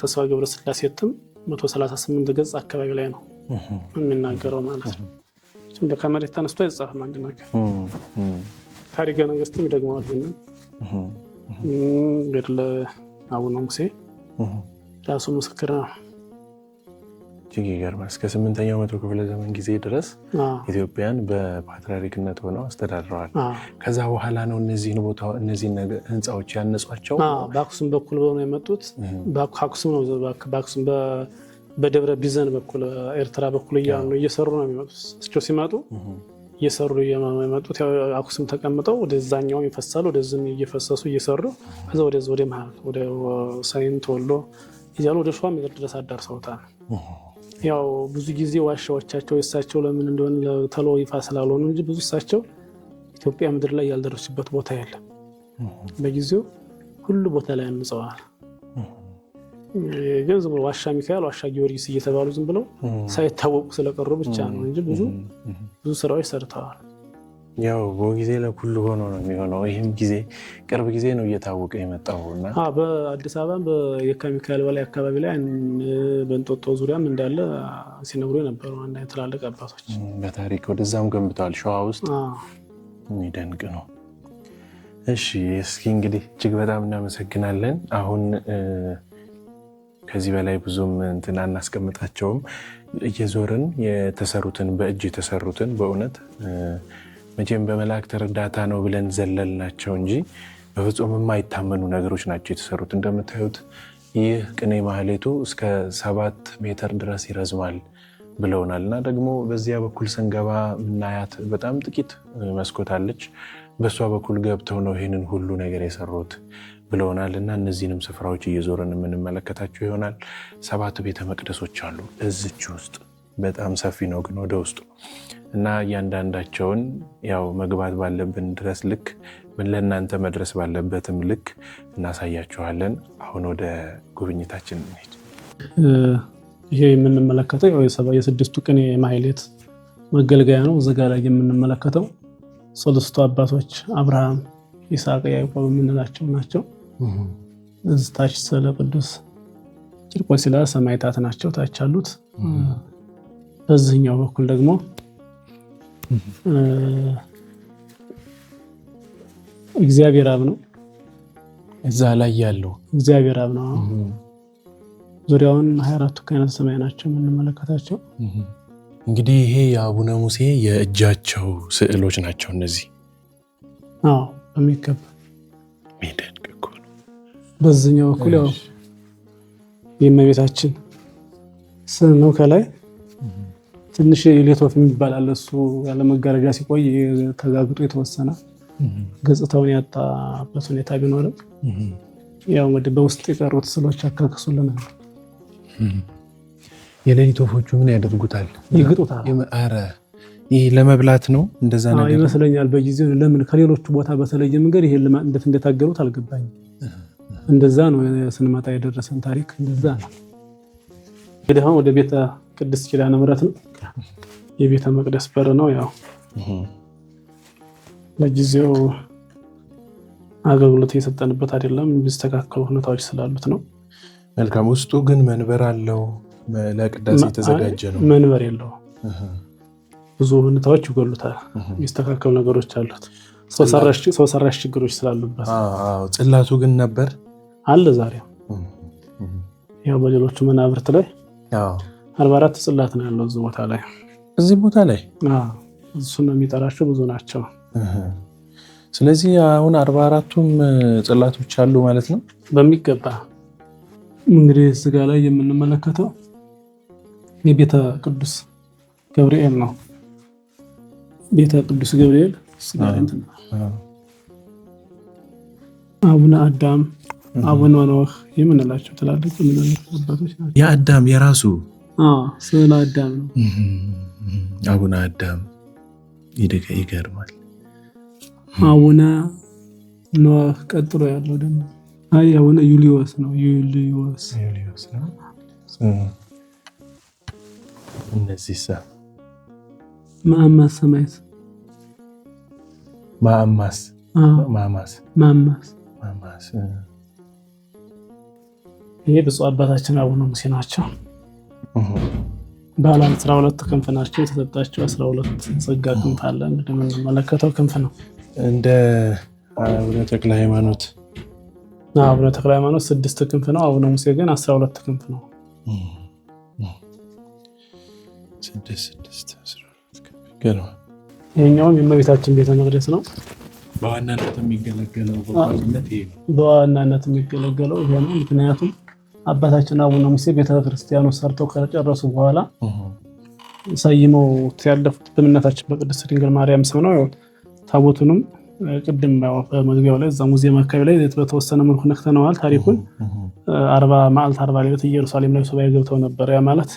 ተስፋ ገብረ ስላሴ እትም 138 ገጽ አካባቢ ላይ ነው የሚናገረው ማለት ነው። እንደ ከመሬት ተነስቶ አይጻፍም አንድ ነገር። ታሪከ ነገሥትም ይደግመዋል። ገድለ አቡነ ሙሴ ራሱ ምስክር ነው። እጅግ ይገርማል። እስከ 8ኛው መቶ ክፍለ ዘመን ጊዜ ድረስ ኢትዮጵያን በፓትርያርክነት ሆነው አስተዳድረዋል። ከዛ በኋላ ነው እነዚህን ህንፃዎች ያነጿቸው። በአክሱም በኩል ነው የመጡት። በአክሱም በደብረ ቢዘን በኩል ኤርትራ በኩል እየሰሩ ነው የሚመጡት። እስቸው ሲመጡ እየሰሩ የመጡት አክሱም ተቀምጠው ወደዛኛው ይፈሳሉ። ወደዚህ እየፈሰሱ እየሰሩ ከዛ ወደ መሀል ወደ ሳይንት ወሎ እያሉ ወደ ሸዋ ምድር ድረስ አዳርሰውታል። ያው ብዙ ጊዜ ዋሻዎቻቸው የእሳቸው ለምን እንደሆነ ተሎ ይፋ ስላልሆኑ እንጂ ብዙ እሳቸው ኢትዮጵያ ምድር ላይ ያልደረሱበት ቦታ የለም። በጊዜው ሁሉ ቦታ ላይ አንጸዋል። ግን ዝም ብሎ ዋሻ ሚካኤል፣ ዋሻ ጊዮርጊስ እየተባሉ ዝም ብለው ሳይታወቁ ስለቀሩ ብቻ ነው እንጂ ብዙ ስራዎች ሰርተዋል። ያው በጊዜ ለኩሉ ሆኖ ነው የሚሆነው። ይህም ጊዜ ቅርብ ጊዜ ነው እየታወቀ የመጣውና በአዲስ አበባ በየካ ሚካኤል በላይ አካባቢ ላይ በእንጦጦ ዙሪያም እንዳለ ሲነግሩ የነበሩ አንድ ትላልቅ አባቶች በታሪክ ወደዛም ገንብተዋል። ሸዋ ውስጥ የሚደንቅ ነው። እሺ እስኪ እንግዲህ እጅግ በጣም እናመሰግናለን። አሁን ከዚህ በላይ ብዙም እንትን አናስቀምጣቸውም። እየዞርን የተሰሩትን በእጅ የተሰሩትን በእውነት መቼም በመላእክት እርዳታ ነው ብለን ዘለልናቸው እንጂ በፍጹም የማይታመኑ ነገሮች ናቸው የተሰሩት። እንደምታዩት ይህ ቅኔ ማህሌቱ እስከ 7 ሜትር ድረስ ይረዝማል ብለውናል። እና ደግሞ በዚያ በኩል ስንገባ ምናያት በጣም ጥቂት መስኮት አለች። በእሷ በኩል ገብተው ነው ይህንን ሁሉ ነገር የሰሩት ብለውናል። እና እነዚህንም ስፍራዎች እየዞርን የምንመለከታቸው ይሆናል። 7 ቤተ መቅደሶች አሉ እዚች ውስጥ። በጣም ሰፊ ነው ግን ወደ ውስጡ እና እያንዳንዳቸውን ያው መግባት ባለብን ድረስ ልክ ለእናንተ መድረስ ባለበትም ልክ እናሳያችኋለን። አሁን ወደ ጉብኝታችን እንሄድ። ይሄ የምንመለከተው የ6ቱ ቅኔ ማህሌት መገልገያ ነው። እዚጋ ላይ የምንመለከተው 3ቱ አባቶች አብርሃም፣ ይስሐቅ፣ ያዕቆብ የምንላቸው ናቸው። እዚህ ታች ስለ ቅዱስ ቂርቆስ ሲላ ሰማዕታት ናቸው ታች አሉት። በዚህኛው በኩል ደግሞ እግዚአብሔር አብ ነው። እዛ ላይ ያለው እግዚአብሔር አብ ነው። ዙሪያውን 24ቱ ካህናተ ሰማይ ናቸው የምንመለከታቸው። እንግዲህ ይሄ የአቡነ ሙሴ የእጃቸው ስዕሎች ናቸው እነዚህ። በሚገባ የሚደንቅ እኮ ነው። በዚህኛው በኩል ያው የእመቤታችን ስዕል ነው። ከላይ ትንሽ ሌቶፍ የሚባል አለ። እሱ ያለ መጋረጃ ሲቆይ ተጋግጦ የተወሰነ ገጽታውን ያጣበት ሁኔታ ቢኖርም ያው በውስጥ የቀሩት ስዕሎች ያካክሱልናል። የሌሊት ወፎቹ ምን ያደርጉታል? ይግጡታል። ኧረ ይህ ለመብላት ነው እንደዛ ነገር ይመስለኛል። በጊዜው ለምን ከሌሎቹ ቦታ በተለየ መንገድ ይሄ እንዴት እንደታገሉት አልገባኝም። እንደዛ ነው ስንመጣ የደረሰን ታሪክ እንደዛ ነው። እንግዲህ አሁን ወደ ቤተ ቅድስት ኪዳነ ምሕረት ነው። የቤተ መቅደስ በር ነው። ያው ለጊዜው አገልግሎት እየሰጠንበት አይደለም፣ የሚስተካከሉ ሁኔታዎች ስላሉት ነው። መልካም። ውስጡ ግን መንበር አለው። ለቅዳሴ የተዘጋጀ ነው። መንበር የለው። ብዙ ሁኔታዎች ይጎሉታል። የሚስተካከሉ ነገሮች አሉት። ሰው ሰራሽ ችግሮች ስላሉበት። ጽላቱ ግን ነበር አለ ዛሬ። ያው በሌሎቹ መናብርት ላይ 44 ጽላት ነው ያለው እዚህ ቦታ ላይ። እዚህ ቦታ ላይ እሱ ነው የሚጠራቸው፣ ብዙ ናቸው። ስለዚህ አሁን 44ቱም ጽላቶች አሉ ማለት ነው በሚገባ። እንግዲህ እዚህ ላይ የምንመለከተው የቤተ ቅዱስ ገብርኤል ነው። ቤተ ቅዱስ ገብርኤል አቡነ አዳም፣ አቡነ ኖህ የምንላቸው ትላልቅ አባቶች ናቸው። የአዳም የራሱ ስዕለ አዳም ነው። አቡነ አዳም ይገርማል። አቡነ ኖህ ቀጥሎ ያለው ደግሞ አቡነ ዩልዮስ ነው። ዩልዮስ ነው። እነዚህ ማማስ ሰማያት ማማስ ይሄ ብፁዕ አባታችን አቡነ ሙሴ ናቸው። ባለ 12 ክንፍ ናቸው። የተሰጣቸው 12 ጸጋ ክንፍ አለ። እንግዲህ የምንመለከተው ክንፍ ነው። እንደ አቡነ ተክለ ሃይማኖት አቡነ ተክለ ሃይማኖት 6 ክንፍ ነው። አቡነ ሙሴ ግን 12 ክንፍ ነው። ይሄኛውም የእመቤታችን ቤተ መቅደስ ነው። በዋናነት የሚገለገለው ይሄ ነው። ምክንያቱም አባታችን አቡነ ሙሴ ቤተክርስቲያኑ ሰርተው ከጨረሱ በኋላ ሰይመው ያለፉት በእናታችን በቅድስት ድንግል ማርያም ስም ነው። ታቦቱንም ቅድም በመግቢያው ላይ እዛ ሙዚየም አካባቢ ላይ በተወሰነ መልኩ ነክተነዋል ታሪኩን። 40 መዓልት 40 ሌሊት ኢየሩሳሌም ላይ ሱባኤ ገብተው ነበር። ያ ማለት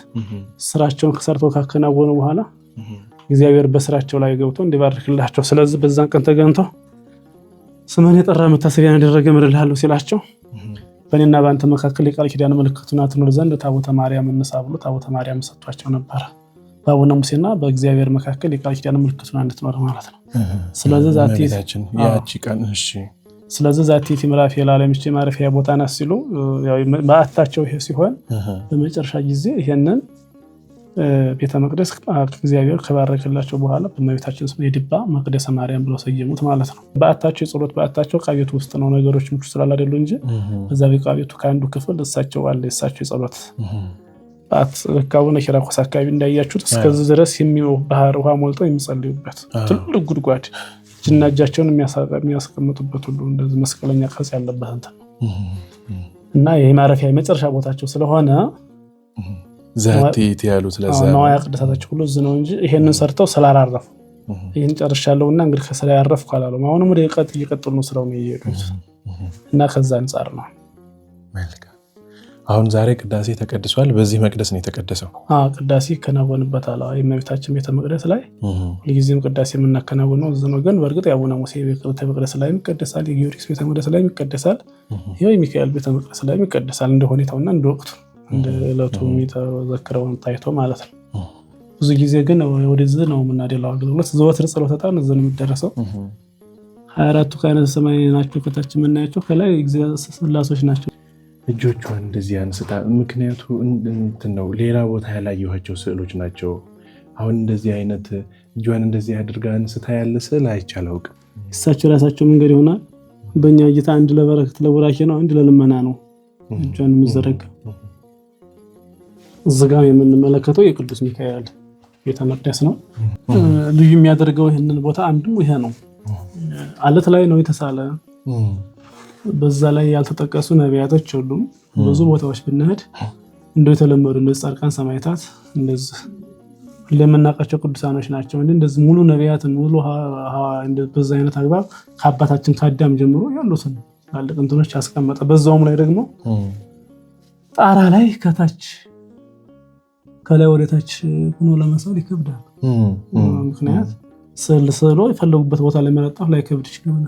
ስራቸውን ከሰርተው ካከናወኑ በኋላ እግዚአብሔር በስራቸው ላይ ገብቶ እንዲባርክላቸው፣ ስለዚህ በዛን ቀን ተገኝተው ስምህን የጠራ መታሰቢያን ያደረገ ምርልሃለሁ ሲላቸው በእኔና በአንተ መካከል የቃል ኪዳን ምልክቱን ትኖር ዘንድ ታቦተ ማርያም እንሳ ብሎ ታቦተ ማርያም ሰጥቷቸው ነበረ። በአቡነ ሙሴና በእግዚአብሔር መካከል የቃል ኪዳን ምልክቱን እንድትኖር ማለት ነው። ስለዚህ ዛቲ ምዕራፍ የላለምች ማረፊያ ቦታ ናት ሲሉ በዓታቸው ይሄ ሲሆን በመጨረሻ ጊዜ ይሄንን ቤተ መቅደስ እግዚአብሔር ከባረከላቸው በኋላ በእመቤታችን ስም የድባ መቅደሰ ማርያም ብለው ሰየሙት ማለት ነው። በዓታቸው የጸሎት በዓታቸው ቃቤቱ ውስጥ ነው። ነገሮች ምቹ ስላላደሉ እንጂ በዛ ቃቤቱ ከአንዱ ክፍል እሳቸው አለ የእሳቸው የጸሎት በዓት አቡነ ኪራኮስ አካባቢ እንዳያችሁት እስከዚህ ድረስ ባህር ውሃ ሞልተው የሚጸልዩበት ትልቅ ጉድጓድ እጅና እጃቸውን የሚያስቀምጡበት ሁሉ እንደዚህ መስቀለኛ ቅርጽ ያለበት እንትን እና ይህ ማረፊያ የመጨረሻ ቦታቸው ስለሆነ ዛቴት ያሉት ለዛ ነዋያ ቅድሳታቸው ሁሉ እዚህ ነው እንጂ ይሄንን ሰርተው ስላላረፉ ይሄን ጨርሻለሁና እንግዲህ ከስራ ያረፍኩ አላለም። አሁንም ወደ እየቀጠሉ ነው ስራውን እየሄዱት እና ከዛ አንጻር ነው። አሁን ዛሬ ቅዳሴ ተቀድሷል። በዚህ መቅደስ ነው የተቀደሰው። ቅዳሴ ይከናወንበታል። የእመቤታችን ቤተ መቅደስ ላይ ሁልጊዜም ቅዳሴ የምናከናውነው እዚህ ነው። ግን በእርግጥ የአቡነ ሙሴ ቤተ መቅደስ ላይ ይቀደሳል፣ የጊዮርጊስ ቤተ መቅደስ ላይ ይቀደሳል፣ ይኸው የሚካኤል ቤተ መቅደስ ላይ ይቀደሳል። እንደ ሁኔታውና እንደ ወቅቱ እንደ ዕለቱ የሚተዘክረውን ታይቶ ማለት ነው። ብዙ ጊዜ ግን ወደዚህ ነው የምናደላው አገልግሎት። ዘወትር ጸሎተ ዕጣን እዚህ ነው የሚደረሰው። 24ቱ ካህናተ ሰማይ ናቸው ከታች የምናያቸው፣ ከላይ ስላሶች ናቸው። እጆቿን እንደዚህ አንስታ ምክንያቱ እንትን ነው። ሌላ ቦታ ያላየኋቸው ስዕሎች ናቸው። አሁን እንደዚህ አይነት እጇን እንደዚህ አድርጋ አንስታ ያለ ስዕል አይቼ አላውቅም። እሳቸው ራሳቸው መንገድ ይሆናል። በእኛ እይታ አንድ ለበረከት ለቡራኬ ነው፣ አንድ ለልመና ነው እጇን የምዘረጋ። እዚህ ጋር የምንመለከተው የቅዱስ ሚካኤል ቤተ መቅደስ ነው። ልዩ የሚያደርገው ይህንን ቦታ አንዱ ይሄ ነው። አለት ላይ ነው የተሳለ። በዛ ላይ ያልተጠቀሱ ነቢያቶች ሁሉም ብዙ ቦታዎች ብንሄድ እንደው የተለመዱ እንደዚህ ጻድቃን ሰማዕታት እንደዚህ ለምናውቃቸው ቅዱሳኖች ናቸው። እንደዚህ ሙሉ ነቢያትን ሙሉ በዛ አይነት አግባብ ከአባታችን ከአዳም ጀምሮ ያሉትን ታላቅ እንትኖች ያስቀመጠ። በዛውም ላይ ደግሞ ጣራ ላይ ከታች ከላይ ወደታች ሆኖ ለመሳል ይከብዳል። ምክንያት ስዕሉ የፈለጉበት ቦታ ላይ መለጠፍ ላይ ከብድ ይችላል።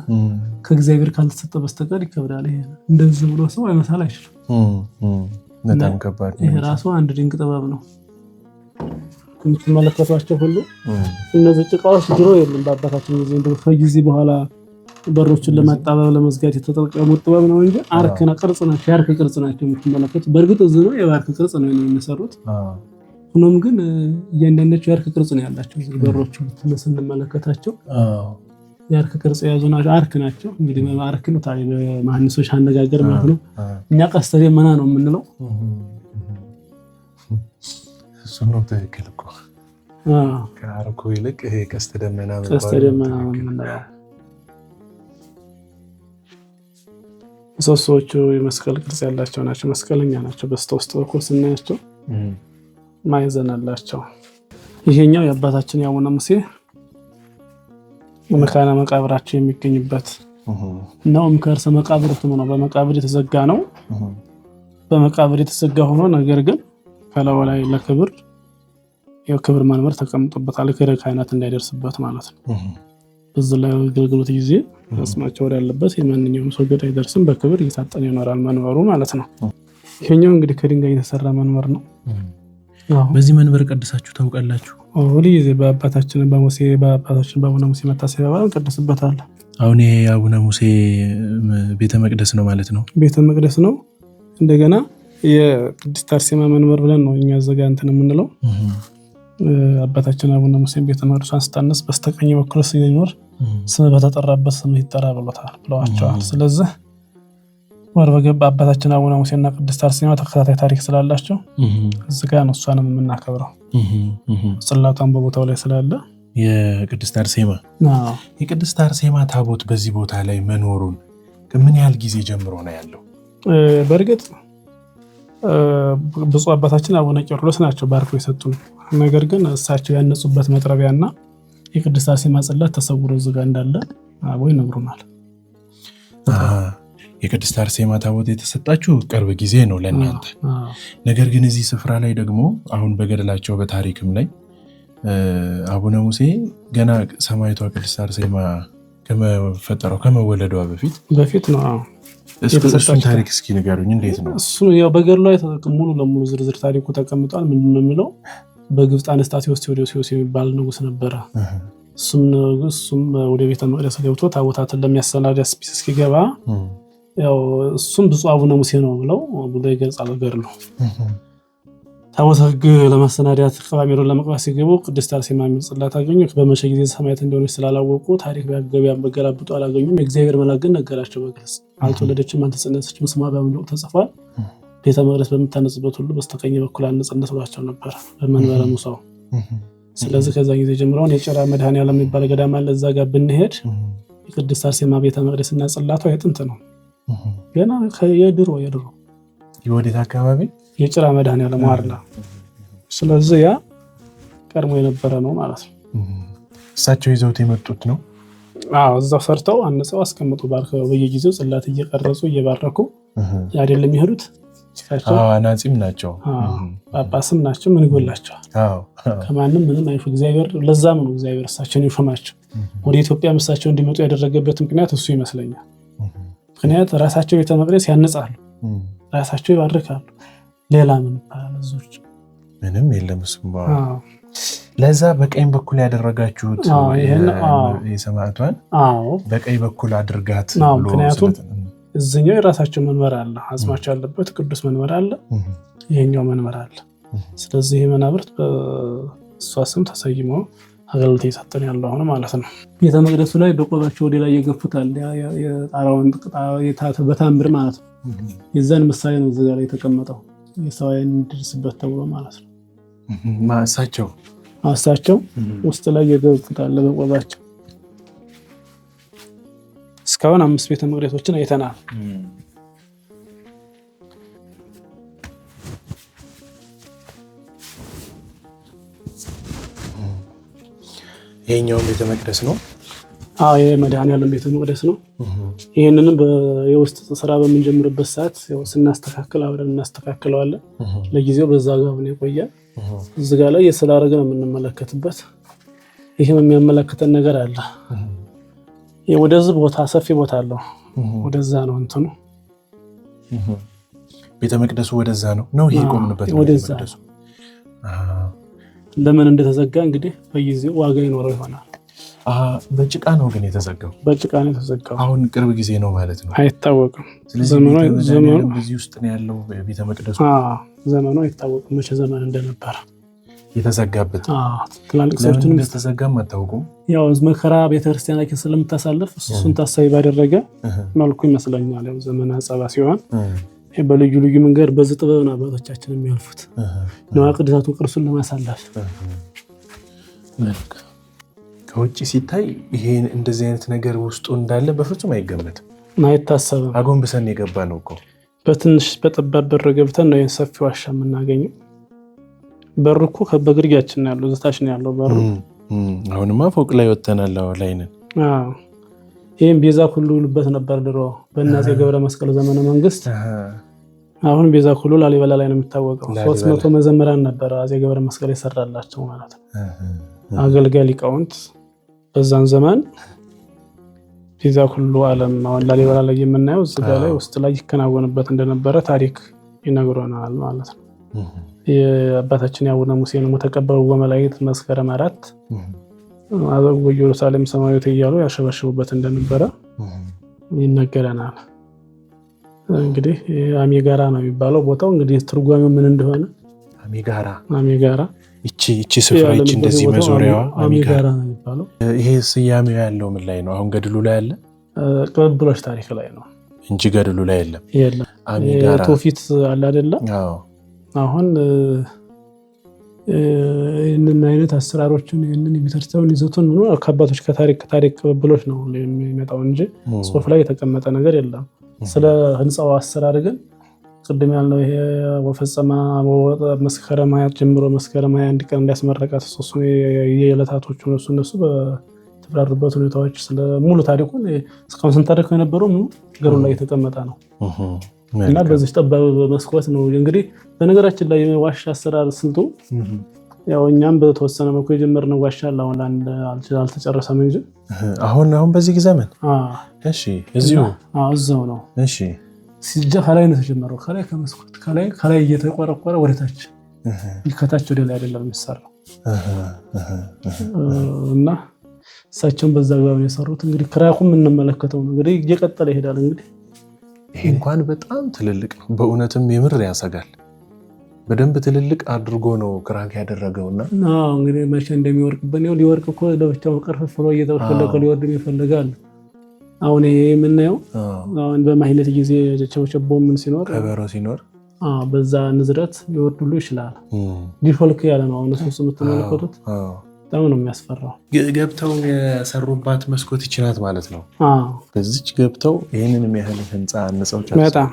ከእግዚአብሔር ካልተሰጠ በስተቀር ይከብዳል። ይሄ እንደዚህ ብሎ ሰው አይመሳል አይችልም። በጣም ከባድ ነው። ይሄ ራሱ አንድ ድንቅ ጥበብ ነው። የምትመለከቷቸው ሁሉ እነዚህ ጭቃዎች ድሮ የለም በአባታችን ጊዜ፣ እንደው ከጊዜ በኋላ በሮችን ለማጣበብ ለመዝጋት የተጠቀሙት ጥበብ ነው እንጂ አርክና ቅርጽ ናቸው። የአርክ ቅርጽ ናቸው የምትመለከቱት። በእርግጥ እዚህ ነው የአርክ ቅርጽ ነው የሚሰሩት። ሆኖም ግን እያንዳንዳቸው የአርክ ቅርጽ ነው ያላቸው። በሮቹ ስንመለከታቸው የአርክ ቅርጽ የያዙ ናቸው። አርክ ናቸው እንግዲህ አርክ ነው ታዲያ በመሐንዲሶች አነጋገር ማለት ነው። እኛ ቀስተ ደመና ነው የምንለው። እሱ ነው ትክክል እኮ። ከአርኩ ይልቅ ይሄ ቀስተ ደመና ነው የምንለው። ምሰሶቹ የመስቀል ቅርጽ ያላቸው ናቸው። መስቀለኛ ናቸው። በስተውስጥ በኩል ስናያቸው ማዕዘን አላቸው። ይሄኛው የአባታችን የአቡነ ሙሴ መካነ መቃብራቸው የሚገኝበት ነው። ከርሰ መቃብርቱ ነው። በመቃብር የተዘጋ ነው። በመቃብር የተዘጋ ሆኖ ነገር ግን ከላዩ ላይ ለክብር የክብር መንበር ተቀምጦበታል። ክብረ ካህናት እንዳይደርስበት ማለት ነው። በዚህ ላይ አገልግሎት ጊዜ አጽማቸው ያለበት የማንኛውም ሰው ገዳይ አይደርስም። በክብር እየታጠነ ይኖራል መንበሩ ማለት ነው። ይሄኛው እንግዲህ ከድንጋይ የተሰራ መንበር ነው። በዚህ መንበር ቀድሳችሁ ታውቃላችሁ? ሁሉ ጊዜ በአባታችን በአቡነ ሙሴ መታሰቢያ በዓል እንቀድስበታለን። አሁን ይሄ የአቡነ ሙሴ ቤተ መቅደስ ነው ማለት ነው። ቤተ መቅደስ ነው። እንደገና የቅድስት አርሴማ መንበር ብለን ነው እኛ ዘጋ እንትን የምንለው። አባታችን አቡነ ሙሴ ቤተ መቅደሷን ስታነስ በስተቀኝ በኩል ሲኖር ስም በተጠራበት ስም ይጠራ ብለዋቸዋል። ስለዚህ ወር በገባ አባታችን አቡነ ሙሴና ቅድስት አርሴማ ተከታታይ ታሪክ ስላላቸው እዚህ ጋር ነው እሷንም የምናከብረው። ጽላቷን በቦታው ላይ ስላለ የቅድስት አርሴማ ታቦት በዚህ ቦታ ላይ መኖሩን ከምን ያህል ጊዜ ጀምሮ ነው ያለው? በእርግጥ ብፁዕ አባታችን አቡነ ቄርሎስ ናቸው ባርኮ የሰጡን። ነገር ግን እሳቸው ያነጹበት መጥረቢያና የቅድስት አርሴማ ጽላት ተሰውሮ እዚህ ጋር እንዳለ አቦ ይነግሩናል። የቅድስት አርሴማ ታቦት የተሰጣችሁ ቅርብ ጊዜ ነው ለእናንተ። ነገር ግን እዚህ ስፍራ ላይ ደግሞ አሁን በገድላቸው በታሪክም ላይ አቡነ ሙሴ ገና ሰማዕቷ ቅድስት አርሴማ ከመወለዷ በፊት ነው። እሱን ታሪክ እስኪ ንገሩኝ፣ እንዴት ነው እሱ? ያው በገድሉ ላይ ሙሉ ለሙሉ ዝርዝር ታሪኩ ተቀምጧል። ምንድን ነው የሚለው? በግብፅ አንስጣሴዎስ ቴዎዶሲዎስ የሚባል ንጉስ ነበረ። እሱም ወደ ቤተ መቅደስ ገብቶ ታቦታትን ለሚያሰናዳ እስኪገባ ያው እሱም ብፁዕ አቡነ ሙሴ ነው ብሎ ይገልጻል ገድሉ። ታቦተ ሕግ ለማሰናዳት ቀባሜሮን ለመቅባት ሲገቡ ቅድስት አርሴማ የሚል ጽላት አገኙ። በመሸ ጊዜ ሰማዕት እንደሆነች ስላላወቁ ታሪክ ቢያገቢያን በገላብጡ አላገኙም። የእግዚአብሔር መልአክ ግን ነገራቸው በግልጽ አልተወለደችም፣ አልተጸነሰችም፣ ስሟ በምንድነው ተጽፏል። ቤተ መቅደስ በምታነጽበት ሁሉ በስተቀኝ በኩል አንጽነት ብሏቸው ነበር በመንበረ ሙሳው። ስለዚህ ከዛ ጊዜ ጀምረውን የጭራ መድኃኔዓለም የሚባል ገዳም አለ። እዛ ጋር ብንሄድ የቅድስት አርሴማ ቤተ መቅደስና ጽላቷ የጥንት ነው፣ ገና የድሮ የወዴት አካባቢ የጭራ መድኃኔዓለም ዋርላ። ስለዚህ ያ ቀድሞ የነበረ ነው ማለት ነው። እሳቸው ይዘውት የመጡት ነው። እዛው ሰርተው አንጸው አስቀምጡ ባርከው በየጊዜው ጽላት እየቀረጹ እየባረኩ አይደለም የሚሄዱት። አናጺም ናቸው፣ ጳጳስም ናቸው። ምን ይጎላቸዋል? ከማንም ምንም አይፉ እግዚአብሔር። ለዛም ነው እግዚአብሔር እሳቸውን ይሾማቸው። ወደ ኢትዮጵያ እሳቸው እንዲመጡ ያደረገበት ምክንያት እሱ ይመስለኛል። ምክንያት ራሳቸው ቤተ መቅደስ ያነጻሉ፣ ራሳቸው ይባርካሉ። ሌላ ምን ይባላል? እዞች ምንም የለም። እሱም ለዛ በቀኝ በኩል ያደረጋችሁት የሰማዕቷን በቀኝ በኩል አድርጋት ብሎ ምክንያቱም እዚህኛው የራሳቸው መንበር አለ፣ አጽማቸው ያለበት ቅዱስ መንበር አለ፣ ይሄኛው መንበር አለ። ስለዚህ ይሄ መናብርት በእሷ ስም ተሰይሞ አገልግሎት እየሰጠን ያለው አሁን ማለት ነው። ቤተ መቅደሱ ላይ በቆባቸው ወደ ላይ የገፉታል፣ የጣራውን በታምር ማለት ነው። የዛን ምሳሌ ነው እዚጋ ላይ የተቀመጠው የሰው ዓይን እንዲደርስበት ተብሎ ማለት ነው። እሳቸው ውስጥ ላይ የገፉታል በቆባቸው። እስካሁን 5 ቤተ መቅደሶችን አይተናል። ይሄኛው ቤተ መቅደስ ነው። ይሄ መድኃኔዓለም ቤተ መቅደስ ነው። ይህንንም የውስጥ ስራ በምንጀምርበት ሰዓት ስናስተካክል አብረን እናስተካክለዋለን። ለጊዜው በዛ ጋር ነው የቆያል። እዚህ ጋር ላይ የስላረግ ነው የምንመለከትበት። ይህም የሚያመለክተን ነገር አለ። ወደዚህ ቦታ ሰፊ ቦታ አለው። ወደዛ ነው እንትኑ ቤተ መቅደሱ ወደዛ ነው ይሄ ቆምንበት ወደዛ። ለምን እንደተዘጋ እንግዲህ በጊዜው ዋጋ ይኖረው ይሆናል። በጭቃ ነው ግን የተዘጋው። በጭቃ ነው የተዘጋው። አሁን ቅርብ ጊዜ ነው ማለት ነው። አይታወቅም። ዘመኑ በዚህ ውስጥ ነው ያለው ቤተ መቅደሱ። ዘመኑ አይታወቅም መቼ ዘመን እንደነበረ የተዘጋበት። ትላልቅ ሰዎችን እንደተዘጋም አታውቁም። ያው መከራ ቤተክርስቲያናችን ስለምታሳልፍ እሱን ታሳቢ ባደረገ መልኩ ይመስለኛል። ያው ዘመን አጸባ ሲሆን በልዩ ልዩ መንገድ በዚህ ጥበብ ነው አባቶቻችን የሚያልፉት ነው ቅዱሳቱ ቅርሱን ለማሳለፍ። ከውጭ ሲታይ ይሄ እንደዚህ አይነት ነገር ውስጡ እንዳለ በፍጹም አይገመትም፣ አይታሰብም። አጎንብሰን የገባ ነው እኮ። በትንሽ በጠባብ በር ገብተን ነው ይሄን ሰፊ ዋሻ የምናገኘው። በሩ እኮ በግርጌያችን ነው ያለው፣ እዛታች ነው ያለው በሩ። አሁንማ ፎቅ ላይ ወተናል፣ ላይ ነን። ይሄን ቤዛ ኩሉ ይሉበት ነበር ድሮ በእናፄ ገብረ መስቀል ዘመነ መንግስት። አሁን ቤዛ ኩሉ ላሊበላ ላይ ነው የሚታወቀው። 300 መዘምራን ነበር አፄ ገብረ መስቀል የሰራላቸው ማለት ነው። አገልጋይ ሊቃውንት በዛን ዘመን ቤዛ ኩሉ ዓለም አሁን ላሊበላ ላይ የምናየው እዚህ ጋር ላይ ውስጥ ላይ ይከናወንበት እንደነበረ ታሪክ ይነግሮናል ማለት ነው። የአባታችን የአቡነ ሙሴ ነው ተቀበሉ ወመላእክት መስከረም 4 አዘጉ ኢየሩሳሌም ሰማያዊት እያሉ ያሸበሽቡበት እንደነበረ ይነገረናል። እንግዲህ አሜጋራ ነው የሚባለው ቦታው። እንግዲህ ትርጓሜው ምን እንደሆነ አሜጋራ እቺ ስፍራ እቺ እንደዚህ መዞሪያዋ አሜጋራ ነው የሚባለው። ይሄ ስያሜው ያለው ምን ላይ ነው? አሁን ገድሉ ላይ አለ? ቅብብሎች ታሪክ ላይ ነው። እንጂ ገድሉ ላይ የለም። የለም ትውፊት አለ አይደለ? አሁን ይህንን አይነት አሰራሮችን ይህንን የቤተክርስቲያን ይዘቱን ከአባቶች ከታሪክ ቅብብሎች ነው የሚመጣው እንጂ ጽሁፍ ላይ የተቀመጠ ነገር የለም። ስለ ህንፃው አሰራር ግን ቅድም ያልነው ይሄ ወፈጸማ መስከረም 20 ጀምሮ መስከረም 21 ቀን እንዲያስመረቃት እሱ የዕለታቶቹ እነሱ በተብራሩበት ሁኔታዎች ስለ ሙሉ ታሪኩን እስካሁን ስንታሪክ የነበረው ገሩ ላይ የተቀመጠ ነው እና በዚህ ጠባብ መስኮት ነው እንግዲህ። በነገራችን ላይ ዋሻ አሰራር ስልቱ ያው እኛም በተወሰነ መልኩ የጀመርነው ዋሻ አሁን አልተጨረሰም እንጂ አሁን በዚህ ጊዜ ምን እሺ እዛው ነው እሺ ከላይ ነው የተጀመረው። ከላይ ከመስኮት ከላይ እየተቆረቆረ ወደታች ከታች ወደ ላይ አይደለም የሚሰራው እና እሳቸውን በዛ ጋር የሰሩት እንግዲህ ክራኩም እንመለከተው ነው እንግዲህ እየቀጠለ ይሄዳል። እንግዲህ ይሄ እንኳን በጣም ትልልቅ ነው በእውነትም የምር ያሰጋል። በደንብ ትልልቅ አድርጎ ነው ክራክ ያደረገውና እንግዲህ መቼ እንደሚወርቅብን ይኸው ሊወርቅ እኮ ለብቻው ቀርፈፍ ብሎ እየተፈለገ ሊወርድም ይፈልጋል። አሁን ይሄ የምናየው አሁን በማህሌት ጊዜ ቸብቸቦ ምን ሲኖር ከበሮ ሲኖር በዛ ንዝረት ሊወርድ ሁሉ ይችላል። ዲፎልክ ያለ ነው አሁን እሱ የምትመለከቱት በጣም ነው የሚያስፈራው። ገብተው የሰሩባት መስኮት ይችላል ማለት ነው። በዚች ገብተው ይህንን የሚያህል ህንፃ አንጸው በጣም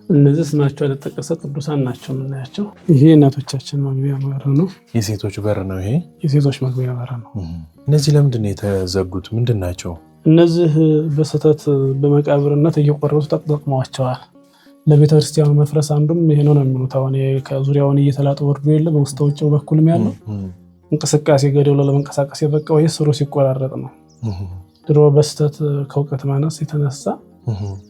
እነዚህ ስማቸው ያልተጠቀሰ ቅዱሳን ናቸው የምናያቸው። ይሄ እናቶቻችን መግቢያ በር ነው። የሴቶች በር ነው። ይሄ የሴቶች መግቢያ በር ነው። እነዚህ ለምንድን ነው የተዘጉት? ምንድን ናቸው እነዚህ? በስህተት በመቃብርነት እየቆረጡ ተጠቅመዋቸዋል። ለቤተክርስቲያኑ መፍረስ አንዱም ይሄ ነው የሚሉት። አሁን ከዙሪያውን እየተላጠ ወርዶ የለ በውስጥ ውጭ በኩልም ያለው እንቅስቃሴ ገደው ለመንቀሳቀስ የበቃው ይህ ስሩ ሲቆራረጥ ነው። ድሮ በስህተት ከእውቀት ማነስ የተነሳ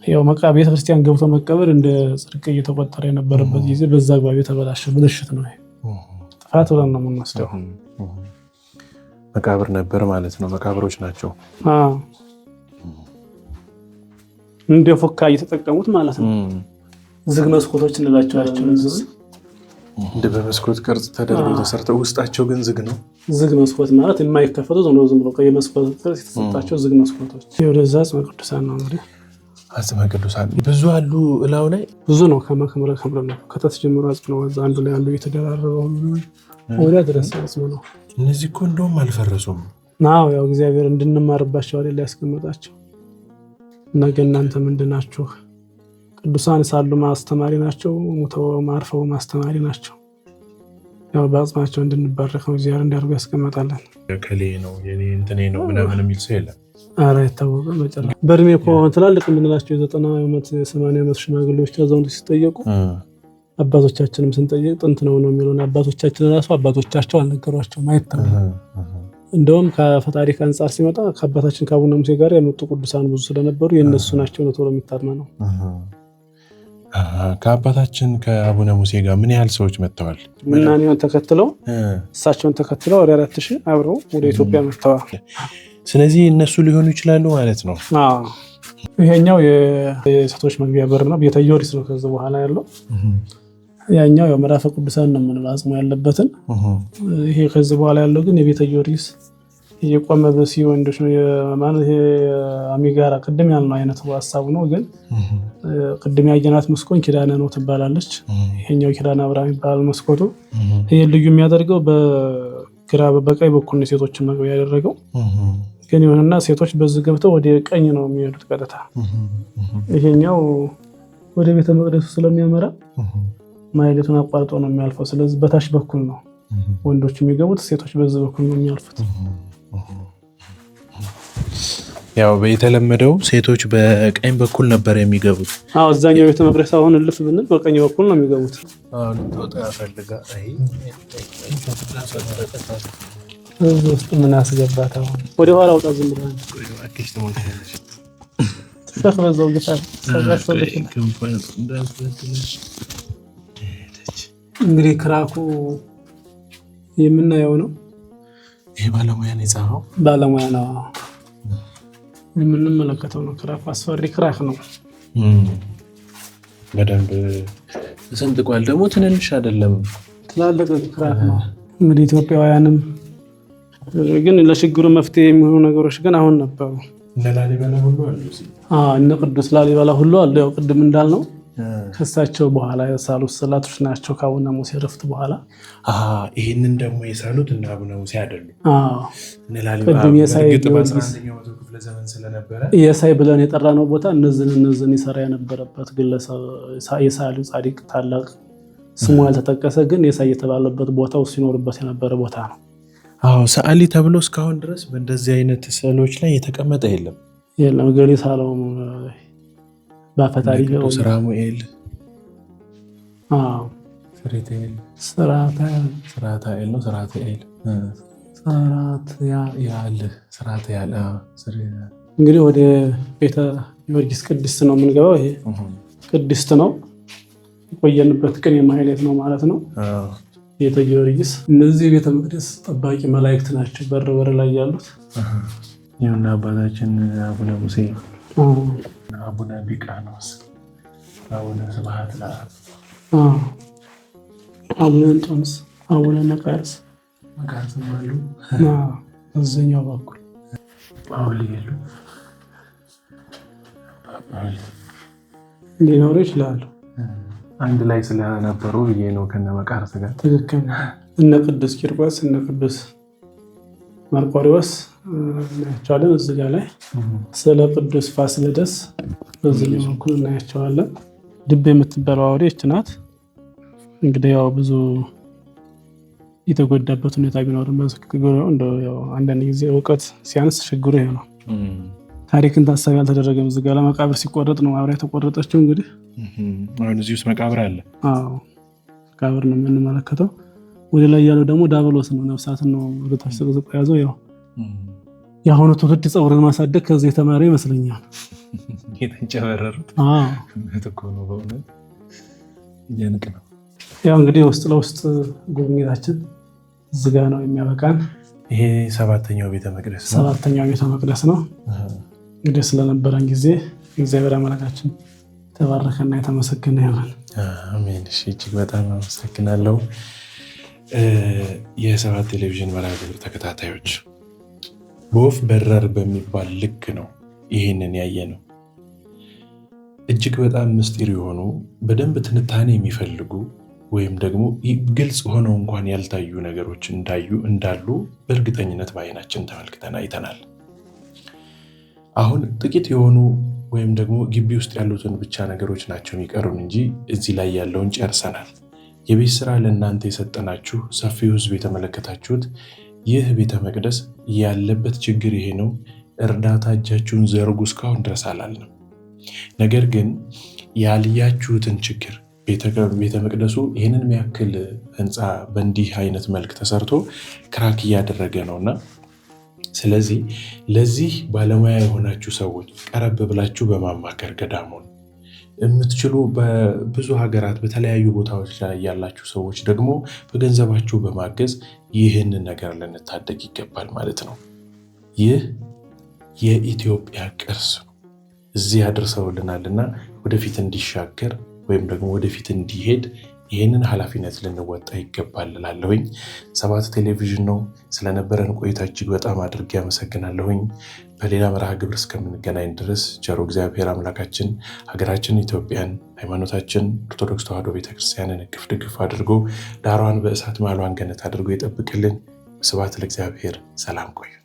ያው ቤተክርስቲያን ገብቶ መቀበር እንደ ጽድቅ እየተቆጠረ የነበረበት ጊዜ በዛ አግባብ የተበላሸ ብልሽት ነው። ጥፋት ብለን ነው የምንወስደው። መቃብር ነበር ማለት ነው። መቃብሮች ናቸው እንደ ፎካ እየተጠቀሙት ማለት ነው። ዝግ መስኮቶች እንላቸዋለን። እንደ በመስኮት ቅርጽ ተደርገው ተሰርተው ውስጣቸው ግን ዝግ ነው። ዝግ መስኮት ማለት የማይከፈቱ ዝም ብሎ የመስኮት ቅርጽ የተሰጣቸው ዝግ መስኮቶች። ወደዛ አጽመ ቅዱሳን ነው እንግዲህ አጽመ ቅዱሳን ብዙ አሉ። እላው ላይ ብዙ ነው። ከመከምረ ነው ከተት ጀምሮ አጽም ነው። አንዱ ላይ አንዱ እየተደራረበው ወዲያ ድረስ አጽም ነው። እነዚህ እኮ እንደውም አልፈረሱም። ያው እግዚአብሔር እንድንማርባቸው አይደል ያስቀመጣቸው። ነገ እናንተ ምንድናችሁ? ቅዱሳን ሳሉ ማስተማሪ ናቸው፣ ሞተው ማርፈው ማስተማሪ ናቸው። ያው በአጽማቸው እንድንባረክ ነው እግዚአብሔር እንዲያርጉ ያስቀመጣለን። ከሌ ነው የኔ እንትኔ ነው ምናምን የሚል ሰው የለም። አይታወቅም። መጨረሻ በእድሜ እኮ ትላልቅ የምንላቸው የ90 ዓመት የ80 ዓመት ሽማግሌዎች አዛውንቶች ሲጠየቁ አባቶቻችንም ስንጠየቅ ጥንት ነው የሚሉን። አባቶቻችን ራሱ አባቶቻቸው አልነገሯቸውም፣ አይታወቅም። እንደውም ከፈጣሪክ አንጻር ሲመጣ ከአባታችን ከአቡነ ሙሴ ጋር የመጡ ቅዱሳን ብዙ ስለነበሩ የእነሱ ናቸው ነው ተብሎ የሚታመነው። ከአባታችን ከአቡነ ሙሴ ጋር ምን ያህል ሰዎች መጥተዋል? ምናኔውን ተከትለው እሳቸውን ተከትለው ወደ 4000 አብረው ወደ ኢትዮጵያ መጥተዋል። ስለዚህ እነሱ ሊሆኑ ይችላሉ ማለት ነው። ይሄኛው የሴቶች መግቢያ በር ነው። ቤተ ጊዮርጊስ ነው። ከዚህ በኋላ ያለው ያኛው ያው ምዕራፈ ቅዱሳን ነው የምንለው አጽሙ ያለበትን። ይሄ ከዚህ በኋላ ያለው ግን የቤተ ጊዮርጊስ የቆመ በሲ ወንዶች ነው ማለት ይሄ አሚጋራ ቅድም ያልነው አይነት ሐሳቡ ነው። ግን ቅድም ያየናት መስኮን ኪዳነ ነው ትባላለች። ይሄኛው ኪዳነ አብርሃም ይባላል መስኮቱ። ይሄ ልዩ የሚያደርገው በግራ በቀኝ በኩል ነው ሴቶችን መግቢያ ያደረገው። ግን ይሁንና ሴቶች በዚህ ገብተው ወደ ቀኝ ነው የሚሄዱት ቀጥታ። ይሄኛው ወደ ቤተ መቅደሱ ስለሚያመራ ማይሌቱን አቋርጦ ነው የሚያልፈው። ስለዚህ በታች በኩል ነው ወንዶች የሚገቡት፣ ሴቶች በዚህ በኩል ነው የሚያልፉት። ያው የተለመደው ሴቶች በቀኝ በኩል ነበር የሚገቡት። አዛኛው ቤተ መቅደስ አሁን እልፍ ብንል በቀኝ በኩል ነው የሚገቡት። ውስጥ ምን አስገባት? ወደ ኋላ አውጣ። ዝም ብለህ በዛው እንግዲህ ክራኩ የምናየው ነው። ይሄ ባለሙያ ነው የጻፈው። ባለሙያ ነው የምንመለከተው ነው። ክራኩ አስፈሪ ክራክ ነው። በደንብ ተሰንጥቋል። ደግሞ ትንንሽ አይደለም፣ ትላልቅ ክራክ ነው። እንግዲህ ኢትዮጵያውያንም ግን ለችግሩ መፍትሄ የሚሆኑ ነገሮች ግን አሁን ነበሩ። ለላሊበላ ሁሉ አሉ። እነ ቅዱስ ላሊበላ ሁሉ አሉ። ያው ቅድም እንዳልነው ከሳቸው በኋላ የሳሉት ጽላቶች ናቸው ከአቡነ ሙሴ ረፍት በኋላ። ይህንን ደግሞ የሳሉት እና አቡነ ሙሴ አይደሉም። ቅድም የሳይ ብለን የጠራነው ቦታ እነዚህን ይሰራ የነበረበት ግለሰብ የሳሊው ጻድቅ ታላቅ ስሙ ያልተጠቀሰ ግን የሳይ የተባለበት ቦታው ሲኖርበት የነበረ ቦታ ነው። ሰዓሊ ተብሎ እስካሁን ድረስ በእንደዚህ አይነት ስዕሎች ላይ የተቀመጠ የለም። ገሌ ሳለው በአፈታሪ ቅዱስ ራሙኤል፣ እንግዲህ ወደ ቤተ ጊዮርጊስ ቅድስት ነው የምንገባው። ይሄ ቅድስት ነው የቆየንበት ቀን የማህሌት ነው ማለት ነው። ቤተ ጊዮርጊስ እነዚህ የቤተ መቅደስ ጠባቂ መላእክት ናቸው በር ላይ ያሉት። ይሁን አባታችን አቡነ ሙሴ፣ አቡነ ቢቃኖስ፣ አቡነ ስብሐት ለአብ፣ አቡነ እንጦንስ፣ አቡነ መቃርስ አሉ። እዚኛው በኩል ጳውሊ ሊኖሩ ይችላሉ። አንድ ላይ ስለነበሩ ብዬ ነው ከነ መቃርስ ጋር። ትክክል። እነ ቅዱስ ቂርቆስ እነ ቅዱስ መርቆሬዎስ እናያቸዋለን። እዚህ ጋር ላይ ስለ ቅዱስ ፋሲለደስ በዚህ በኩል እናያቸዋለን። ድብ የምትባለው አውሬ ይህች ናት። እንግዲህ ያው ብዙ የተጎዳበት ሁኔታ ቢኖርም አንዳንድ ጊዜ እውቀት ሲያንስ ችግሩ ይሄ ነው። ታሪክን ታሳቢ አልተደረገም። እዚህ ጋር ለመቃብር ሲቆረጥ ነው አብራ የተቆረጠችው። እንግዲህ አሁን እዚህ ውስጥ መቃብር አለ። መቃብር ነው የምንመለከተው። ወደ ላይ ያለው ደግሞ ዳብሎስ ነው፣ ነፍሳትን ነው ወደታች ዘቅዝቆ ያዘው። ያው የአሁኑ ትውልድ ፀጉርን ማሳደግ ከዚህ የተማረ ይመስለኛል። የተንጨበረሩት እኮ ነው በእውነት እያንቅ ነው። ያው እንግዲህ ውስጥ ለውስጥ ጉብኝታችን እዚህ ጋ ነው የሚያበቃን። ይሄ ሰባተኛው ቤተ መቅደስ ነው። እንግዲህ ስለነበረን ጊዜ እግዚአብሔር አምላካችን የተባረከና የተመሰገነ ይሁን። አሜን። እጅግ በጣም አመሰግናለሁ። የሰባት ቴሌቪዥን መርሃ ግብር ተከታታዮች በወፍ በረር በሚባል ልክ ነው ይህንን ያየ ነው። እጅግ በጣም ምስጢር የሆኑ በደንብ ትንታኔ የሚፈልጉ ወይም ደግሞ ግልጽ ሆነው እንኳን ያልታዩ ነገሮች እንዳሉ በእርግጠኝነት በዓይናችን ተመልክተን አይተናል። አሁን ጥቂት የሆኑ ወይም ደግሞ ግቢ ውስጥ ያሉትን ብቻ ነገሮች ናቸው የሚቀሩን እንጂ እዚህ ላይ ያለውን ጨርሰናል። የቤት ስራ ለእናንተ የሰጠናችሁ ሰፊው ሕዝብ የተመለከታችሁት ይህ ቤተ መቅደስ ያለበት ችግር ይሄ ነው፣ እርዳታ እጃችሁን ዘርጉ እስካሁን ድረስ አላልንም። ነገር ግን ያልያችሁትን ችግር ቤተ መቅደሱ ይህንን የሚያክል ህንፃ በእንዲህ አይነት መልክ ተሰርቶ ክራክ እያደረገ ነውና፣ ስለዚህ ለዚህ ባለሙያ የሆናችሁ ሰዎች ቀረብ ብላችሁ በማማከር ገዳሙን የምትችሉ በብዙ ሀገራት በተለያዩ ቦታዎች ላይ ያላችሁ ሰዎች ደግሞ በገንዘባችሁ በማገዝ ይህንን ነገር ልንታደግ ይገባል ማለት ነው። ይህ የኢትዮጵያ ቅርስ እዚህ አድርሰውልናልና ወደፊት እንዲሻገር ወይም ደግሞ ወደፊት እንዲሄድ ይህንን ኃላፊነት ልንወጣ ይገባል እላለሁኝ። ሰባት ቴሌቪዥን ነው። ስለነበረን ቆይታ እጅግ በጣም አድርጌ አመሰግናለሁኝ። በሌላ መርሃ ግብር እስከምንገናኝ ድረስ ቸሩ እግዚአብሔር አምላካችን ሀገራችን ኢትዮጵያን፣ ሃይማኖታችን ኦርቶዶክስ ተዋሕዶ ቤተክርስቲያንን እቅፍ ድግፍ አድርጎ ዳሯን በእሳት ማሏን ገነት አድርጎ ይጠብቅልን። ስብሐት ለእግዚአብሔር። ሰላም ቆዩ።